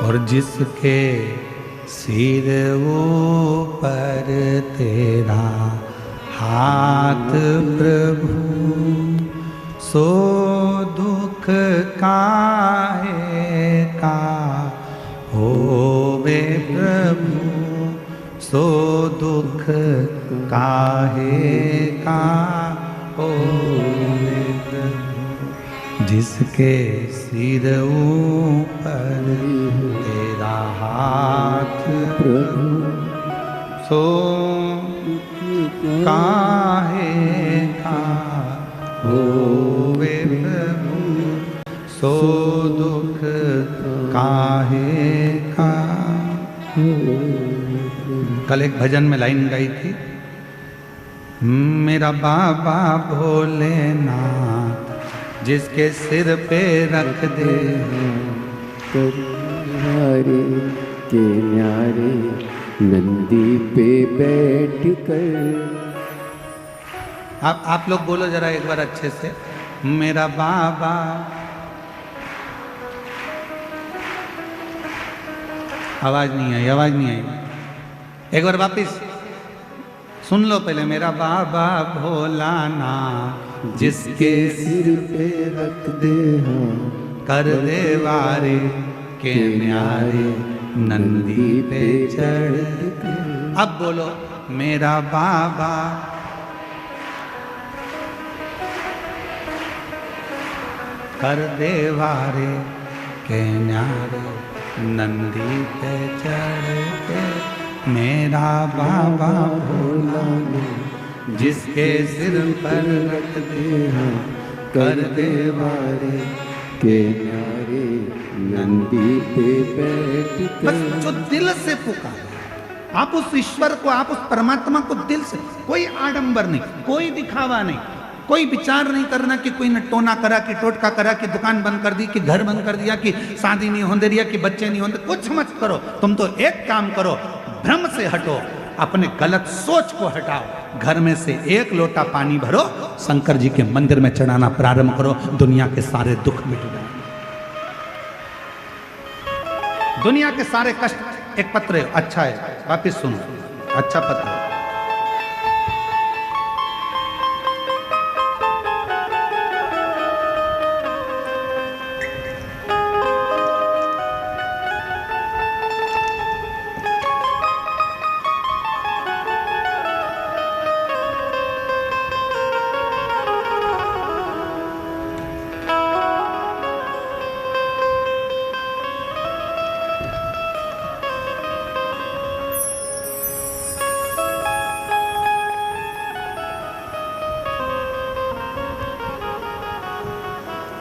और जिसके सिर ऊपर तेरा हाथ प्रभु, सो दुख काहे का होवे प्रभु, सो दुख काहे का होवे प्रभु। जिसके सिर ऊपर तेरा हाथ प्रभु, सो काहे का होवे प्रभु, सो दुख काहे का। कल एक भजन में लाइन गाई थी, मेरा बाबा भोलेनाथ जिसके सिर पे रख दे कन्यारे के न्यारे नंदी पे बैठ कर। आप लोग बोलो जरा एक बार अच्छे से, मेरा बाबा। आवाज नहीं आई, आवाज नहीं आई। एक बार वापिस सुन लो पहले, मेरा बाबा भोलानाथ जिसके सिर पे रख दे कर दे वारे के न्यारे नंदी पे चढ़। अब बोलो, मेरा बाबा कर दे वारे के न्यारे नंदी पे चढ़ के। मेरा बाबा भोलानाथ जिसके सिर पर रख दे कर दे वारे के न्यारे नंदी पे बैठ कर। बस जो दिल से पुकारे, आप उस ईश्वर को, आप उस परमात्मा को दिल से, कोई आडंबर नहीं, कोई दिखावा नहीं, कोई विचार नहीं करना कि कोई ने टोना करा, कि टोटका करा, कि दुकान बंद कर दी, कि घर बंद कर दिया, कि शादी नहीं होने दिया, कि बच्चे नहीं होने। कुछ मत करो, तुम तो एक काम करो, भ्रम से हटो, अपने गलत सोच को हटाओ, घर में से एक लोटा पानी भरो, शंकर जी के मंदिर में चढ़ाना प्रारंभ करो, दुनिया के सारे दुख मिट जाए, दुनिया के सारे कष्ट। एक पत्र है, अच्छा है, वापिस सुनो, अच्छा पत्र है।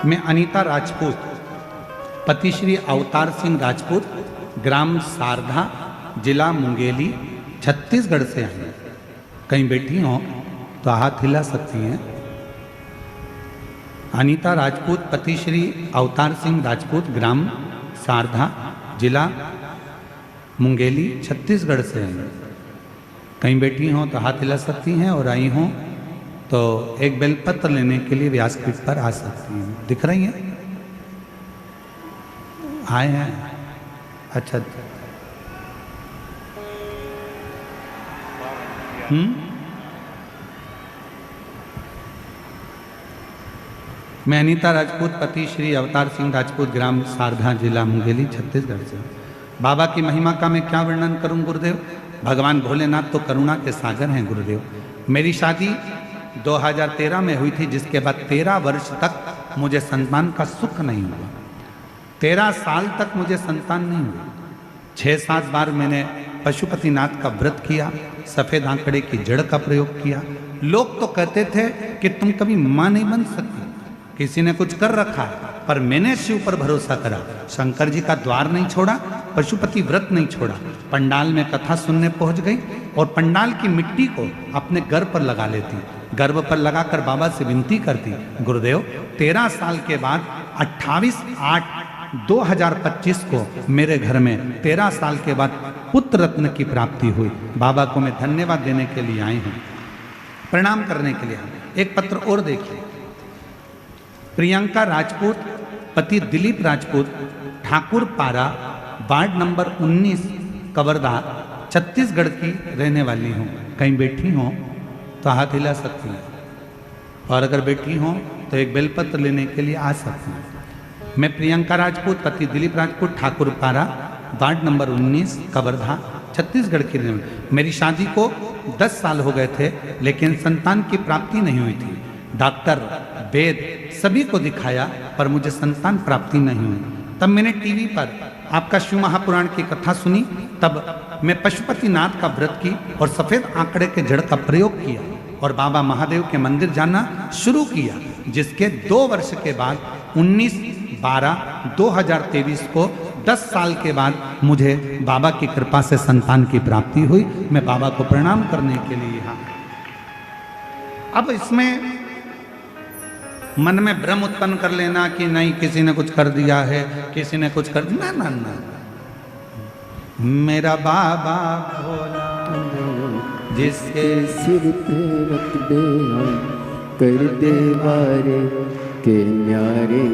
मैं अनीता राजपूत, पति श्री अवतार सिंह राजपूत, ग्राम सारधा, जिला मुंगेली, छत्तीसगढ़ से आई। कहीं बैठी हो तो हाथ हिला सकती हैं। अनीता राजपूत, पति श्री अवतार सिंह राजपूत, ग्राम सारधा, जिला मुंगेली, छत्तीसगढ़ से आई। कहीं बैठी हो तो हाथ हिला सकती हैं, और आई हो तो एक बेलपत्र लेने के लिए व्यासपीठ पर आ सकती हैं। दिख रही हैं? आए हैं? अच्छा। मैं अनीता राजपूत, पति श्री अवतार सिंह राजपूत, ग्राम सारधा, जिला मुंगेली, छत्तीसगढ़ से। बाबा की महिमा का मैं क्या वर्णन करूं गुरुदेव। भगवान भोलेनाथ तो करुणा के सागर हैं गुरुदेव। मेरी शादी 2013 में हुई थी, जिसके बाद 13 वर्ष तक मुझे संतान का सुख नहीं हुआ। 13 साल तक मुझे संतान नहीं हुआ। 6-7 बार मैंने पशुपतिनाथ का व्रत किया, सफेद आंकड़े की जड़ का प्रयोग किया। लोग तो कहते थे कि तुम कभी मां नहीं बन सकती, किसी ने कुछ कर रखा है, पर मैंने शिव पर भरोसा करा, शंकर जी का द्वार नहीं छोड़ा, पशुपति व्रत नहीं छोड़ा। पंडाल में कथा सुनने पहुंच गई और पंडाल की मिट्टी को अपने गर्भ पर लगा लेती, गर्भ पर लगाकर बाबा से विनती करती, गुरुदेव 13 साल के बाद 28/8/2025 को मेरे घर में 13 साल के बाद पुत्र रत्न की प्राप्ति हुई। बाबा को मैं धन्यवाद देने के लिए आई हूँ, प्रणाम करने के लिए। एक पत्र और देखिए। प्रियंका राजपूत, पति दिलीप राजपूत, ठाकुर पारा, वार्ड नंबर 19, कवर्धा, छत्तीसगढ़ की रहने वाली हूँ। कहीं बैठी हो तो हाथ हिला सकती हैं, और अगर बैठी हो तो एक बेलपत्र लेने के लिए आ सकती हैं। मैं प्रियंका राजपूत, पति दिलीप राजपूत, ठाकुरपारा, वार्ड नंबर 19, कवर्धा, छत्तीसगढ़ की रहने वाली। मेरी शादी को 10 साल हो गए थे, लेकिन संतान की प्राप्ति नहीं हुई थी। डॉक्टर, वेद सभी को दिखाया, पर मुझे संतान प्राप्ति नहीं हुई। तब मैंने टीवी पर आपका शिव महापुराण की कथा सुनी। तब मैं पशुपतिनाथ का व्रत की और सफेद आंकड़े के जड़ का प्रयोग किया और बाबा महादेव के मंदिर जाना शुरू किया, जिसके 2 वर्ष के बाद 19/12/2023 को 10 साल के बाद मुझे बाबा की कृपा से संतान की प्राप्ति हुई। मैं बाबा को प्रणाम करने के लिए यहाँ। अब इसमें मन में भ्रम उत्पन्न कर लेना कि नहीं किसी ने कुछ कर दिया है, किसी ने कुछ कर दिया, ना ना, मेरा बाबा भोला जिसके सिर पे रख दे हम कर दे वारे के न्यारे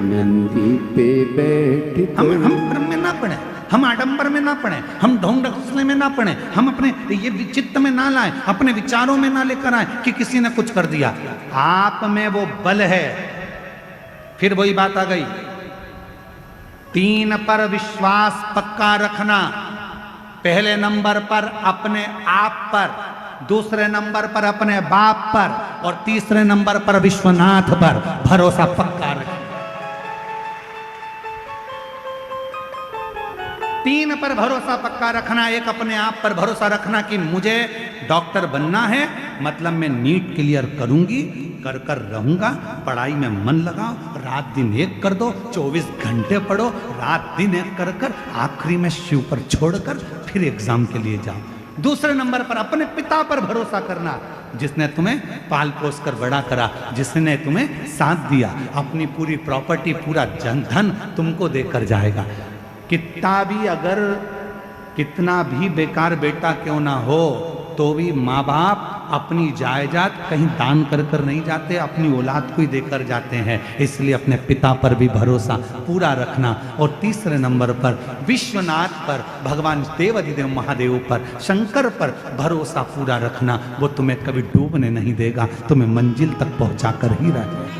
नंदी पे बैठ हम भ्रम में ना पड़े, हम आडंबर में ना पड़े, हम ढोंग ढकोसले में ना पड़े, हम अपने ये चित्त में ना लाए, अपने विचारों में ना लेकर आए कि किसी ने कुछ कर दिया। आप में वो बल है। फिर वही बात आ गई, 3 पर विश्वास पक्का रखना। पहले नंबर पर अपने आप पर, दूसरे नंबर पर अपने बाप पर और तीसरे नंबर पर विश्वनाथ पर भरोसा पक्का रखना। 3 पर भरोसा पक्का रखना। एक अपने आप पर भरोसा रखना कि मुझे डॉक्टर बनना है, मतलब मैं नीट क्लियर करूंगी, कर कर रहूंगा। पढ़ाई में मन लगाओ, रात दिन एक कर दो, 24 घंटे पढ़ो, रात दिन एक कर कर आखिरी में शिव पर छोड़कर फिर एग्जाम के लिए जाओ। दूसरे नंबर पर अपने पिता पर भरोसा करना, जिसने तुम्हें पाल पोस कर बड़ा करा, जिसने तुम्हें साथ दिया, अपनी पूरी प्रॉपर्टी, पूरा धन तुमको देकर जाएगा। कितना भी बेकार बेटा क्यों ना हो, तो भी माँ बाप अपनी जायदाद कहीं दान कर कर नहीं जाते, अपनी औलाद को ही देकर जाते हैं। इसलिए अपने पिता पर भी भरोसा पूरा रखना। और तीसरे नंबर पर विश्वनाथ पर, भगवान देवाधिदेव महादेव पर, शंकर पर भरोसा पूरा रखना। वो तुम्हें कभी डूबने नहीं देगा, तुम्हें मंजिल तक पहुंचा कर ही रहेगा।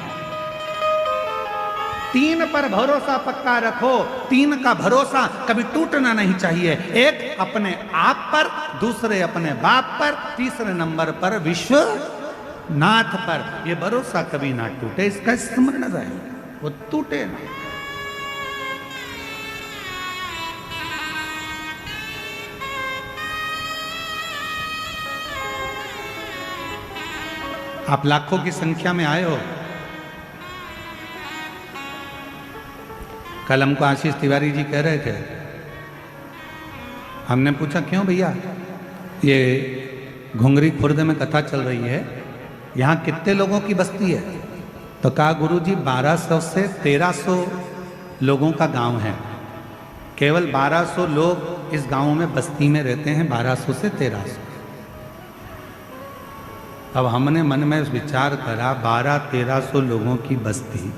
3 पर भरोसा पक्का रखो। 3 का भरोसा कभी टूटना नहीं चाहिए। एक अपने आप पर, दूसरे अपने बाप पर, तीसरे नंबर पर विश्वनाथ पर। यह भरोसा कभी ना टूटे, इसका स्मरण रहे, वो टूटे ना। आप लाखों की संख्या में आए हो। कल हमको आशीष तिवारी जी कह रहे थे, हमने पूछा क्यों भैया ये घुंगरी खुर्द में कथा चल रही है, यहाँ कितने लोगों की बस्ती है? तो कहा गुरुजी 1200 से 1300 लोगों का गांव है। केवल 1200 लोग इस गांव में बस्ती में रहते हैं, 1200 से 1300। अब हमने मन में विचार करा 1200-1300 लोगों की बस्ती,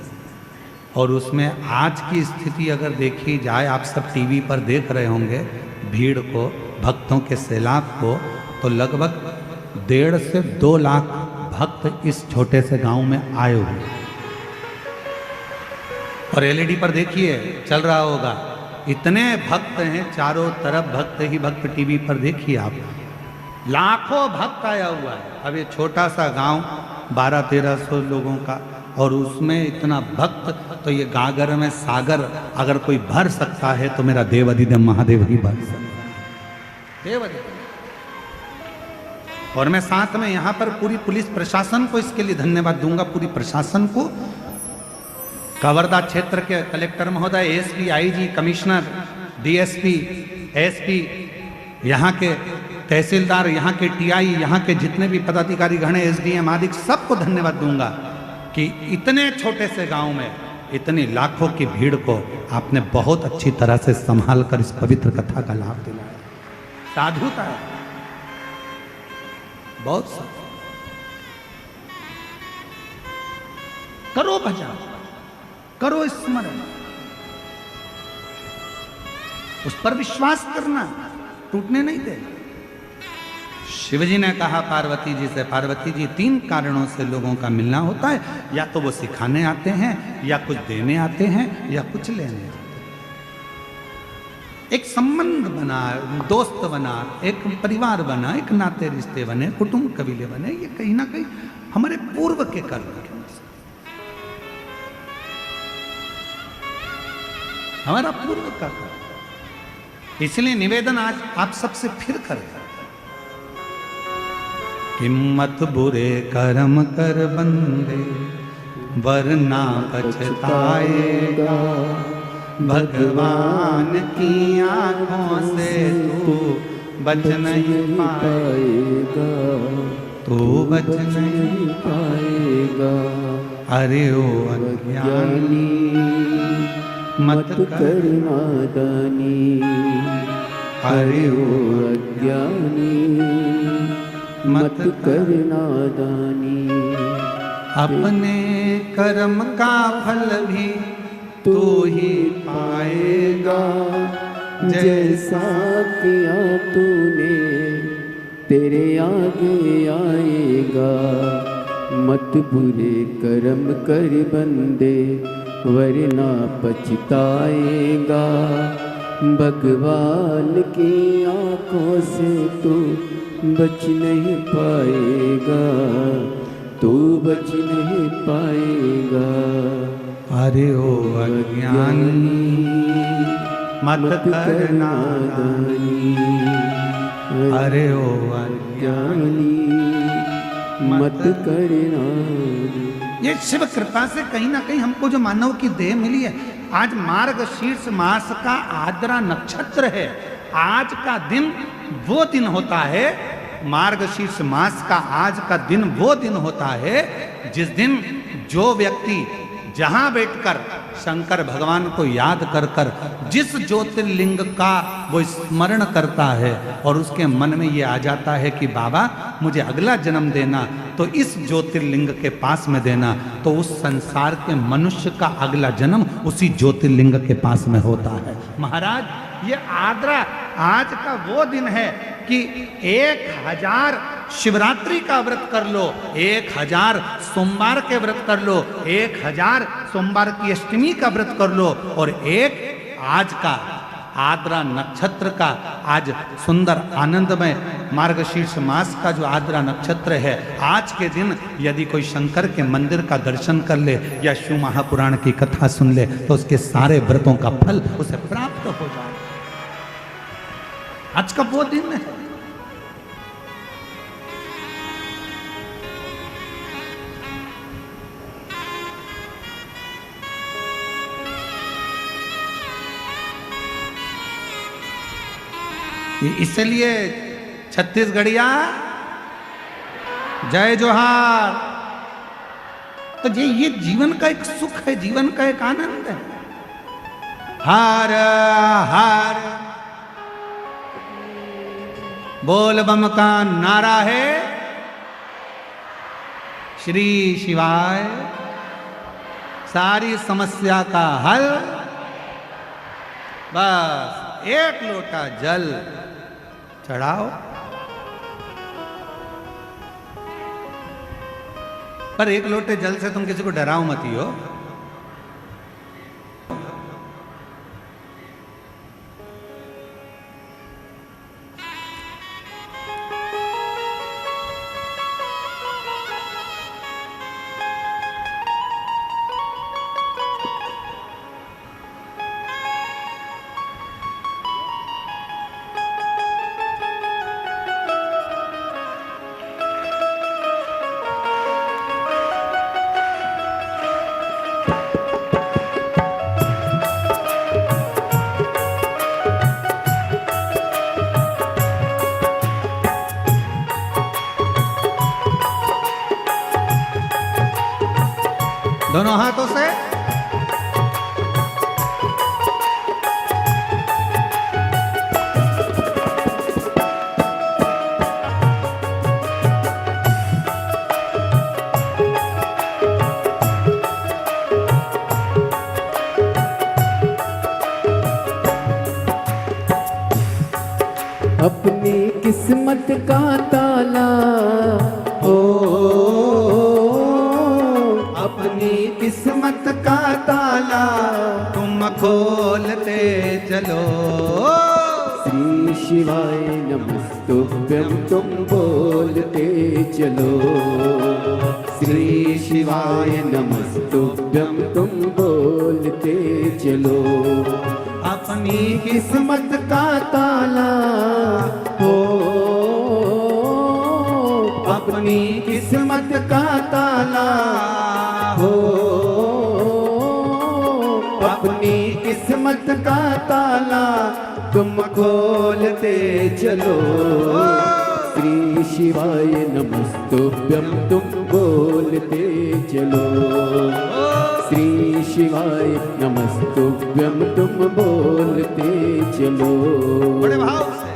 और उसमें आज की स्थिति अगर देखी जाए, आप सब टीवी पर देख रहे होंगे भीड़ को, भक्तों के सैलाब को, तो लगभग 1.5 से 2 लाख भक्त इस छोटे से गांव में आए हुए। और एलईडी पर देखिए चल रहा होगा, इतने भक्त हैं, चारों तरफ भक्त ही भक्त। टीवी पर देखिए आप, लाखों भक्त आया हुआ है। अब ये छोटा सा गांव 1200-1300 लोगों का, और उसमें इतना भक्त, तो ये गागर में सागर अगर कोई भर सकता है तो मेरा देवाधिदेव महादेव ही भर सकता है, देवाधिदेव। और मैं साथ में यहाँ पर पूरी पुलिस प्रशासन को इसके लिए धन्यवाद दूंगा, पूरी प्रशासन को, कवर्धा क्षेत्र के कलेक्टर महोदय, SP, IG, commissioner, DSP, SP, यहाँ के तहसीलदार, यहाँ के टीआई, यहाँ के जितने भी पदाधिकारी गण, एसडीएम आदि, सबको धन्यवाद दूंगा कि इतने छोटे से गांव में इतनी लाखों की भीड़ को आपने बहुत अच्छी तरह से संभाल कर इस पवित्र कथा का लाभ दिलाया। साधुता है, बहुत सा। करो भजन, करो स्मरण, उस पर विश्वास करना, टूटने नहीं दे। शिवजी ने कहा पार्वती जी से, पार्वती जी 3 कारणों से लोगों का मिलना होता है, या तो वो सिखाने आते हैं, या कुछ देने आते हैं, या कुछ लेने आते हैं। एक संबंध बना, दोस्त बना, एक परिवार बना, एक नाते रिश्ते बने, कुटुंब कबीले बने, ये कहीं ना कहीं हमारे पूर्व के कर्म के अनुसार, हमारा पूर्व का कर्म। इसलिए निवेदन आज आप सबसे फिर करें, हिम्मत बुरे कर्म कर बंदे, वरना पछताएगा, भगवान की आंखों से तू बच नहीं पाएगा, तू बच नहीं पाएगा। अरे ओ अज्ञानी मत कर नादानी, अरे ओ अज्ञानी मत कर नादानी। अपने कर्म का फल भी तू ही पाएगा, जैसा किया तूने तेरे आगे आएगा। मत बुरे कर्म कर बंदे, वरना पछताएगा, भगवान की आंखों से तू बच नहीं पाएगा, तू बच नहीं पाएगा। अरे ओ अज्ञानी मत कर नादानी, अरे ओ अज्ञानी मत कर नादानी। ये शिव कृपा से कहीं ना कहीं हमको जो मानव की देह मिली है। आज मार्गशीर्ष मास का आद्रा नक्षत्र है। आज का दिन वो दिन होता है, मार्गशीर्ष मास का आज का दिन वो दिन होता है जिस दिन जो व्यक्ति जहां बैठकर शंकर भगवान को याद कर कर जिस ज्योतिर्लिंग का वो स्मरण करता है और उसके मन में ये आ जाता है कि बाबा मुझे अगला जन्म देना तो इस ज्योतिर्लिंग के पास में देना, तो उस संसार के मनुष्य का अगला जन्म उसी ज्योतिर्लिंग के पास में होता है। महाराज ये आद्रा आज का वो दिन है कि 1000 शिवरात्रि का व्रत कर लो, 1000 सोमवार के व्रत कर लो, 1000 सोमवार की अष्टमी का व्रत कर लो, और एक आज का आद्रा नक्षत्र का आज सुंदर आनंदमय मार्गशीर्ष मास का जो आद्रा नक्षत्र है, आज के दिन यदि कोई शंकर के मंदिर का दर्शन कर ले या शिव महापुराण की कथा सुन ले तो उसके सारे व्रतों का फल उसे प्राप्त हो जाए। आज का वो दिन है। इसलिए छत्तीसगढ़िया जय जोहार। तो ये जीवन का एक सुख है, जीवन का एक आनंद है। हर हर बोल बम का नारा है, श्री शिवाय सारी समस्या का हल। बस एक लोटा जल चढ़ाओ, पर एक लोटे जल से तुम किसी को डराओ मत ही हो। दोनों हाथों से अपनी किस किस्मत का ताला हो, अपनी किस्मत का ताला तुम खोलते चलो। श्री शिवाय नमस्तुभ्यं तुम बोलते चलो। श्री शिवाय नमस्तुभ्यं तुम बोलते चलो। अपनी किस्मत का ताला हो, अपनी किस्मत का ताला हो, अपनी किस्मत का ताला तुम खोलते चलो। श्री शिवाय नमस्तुभ्यं तुम बोलते चलो। श्री शिवाय नमस्तुभ्यं तुम बोलते चलो। बड़े भाव से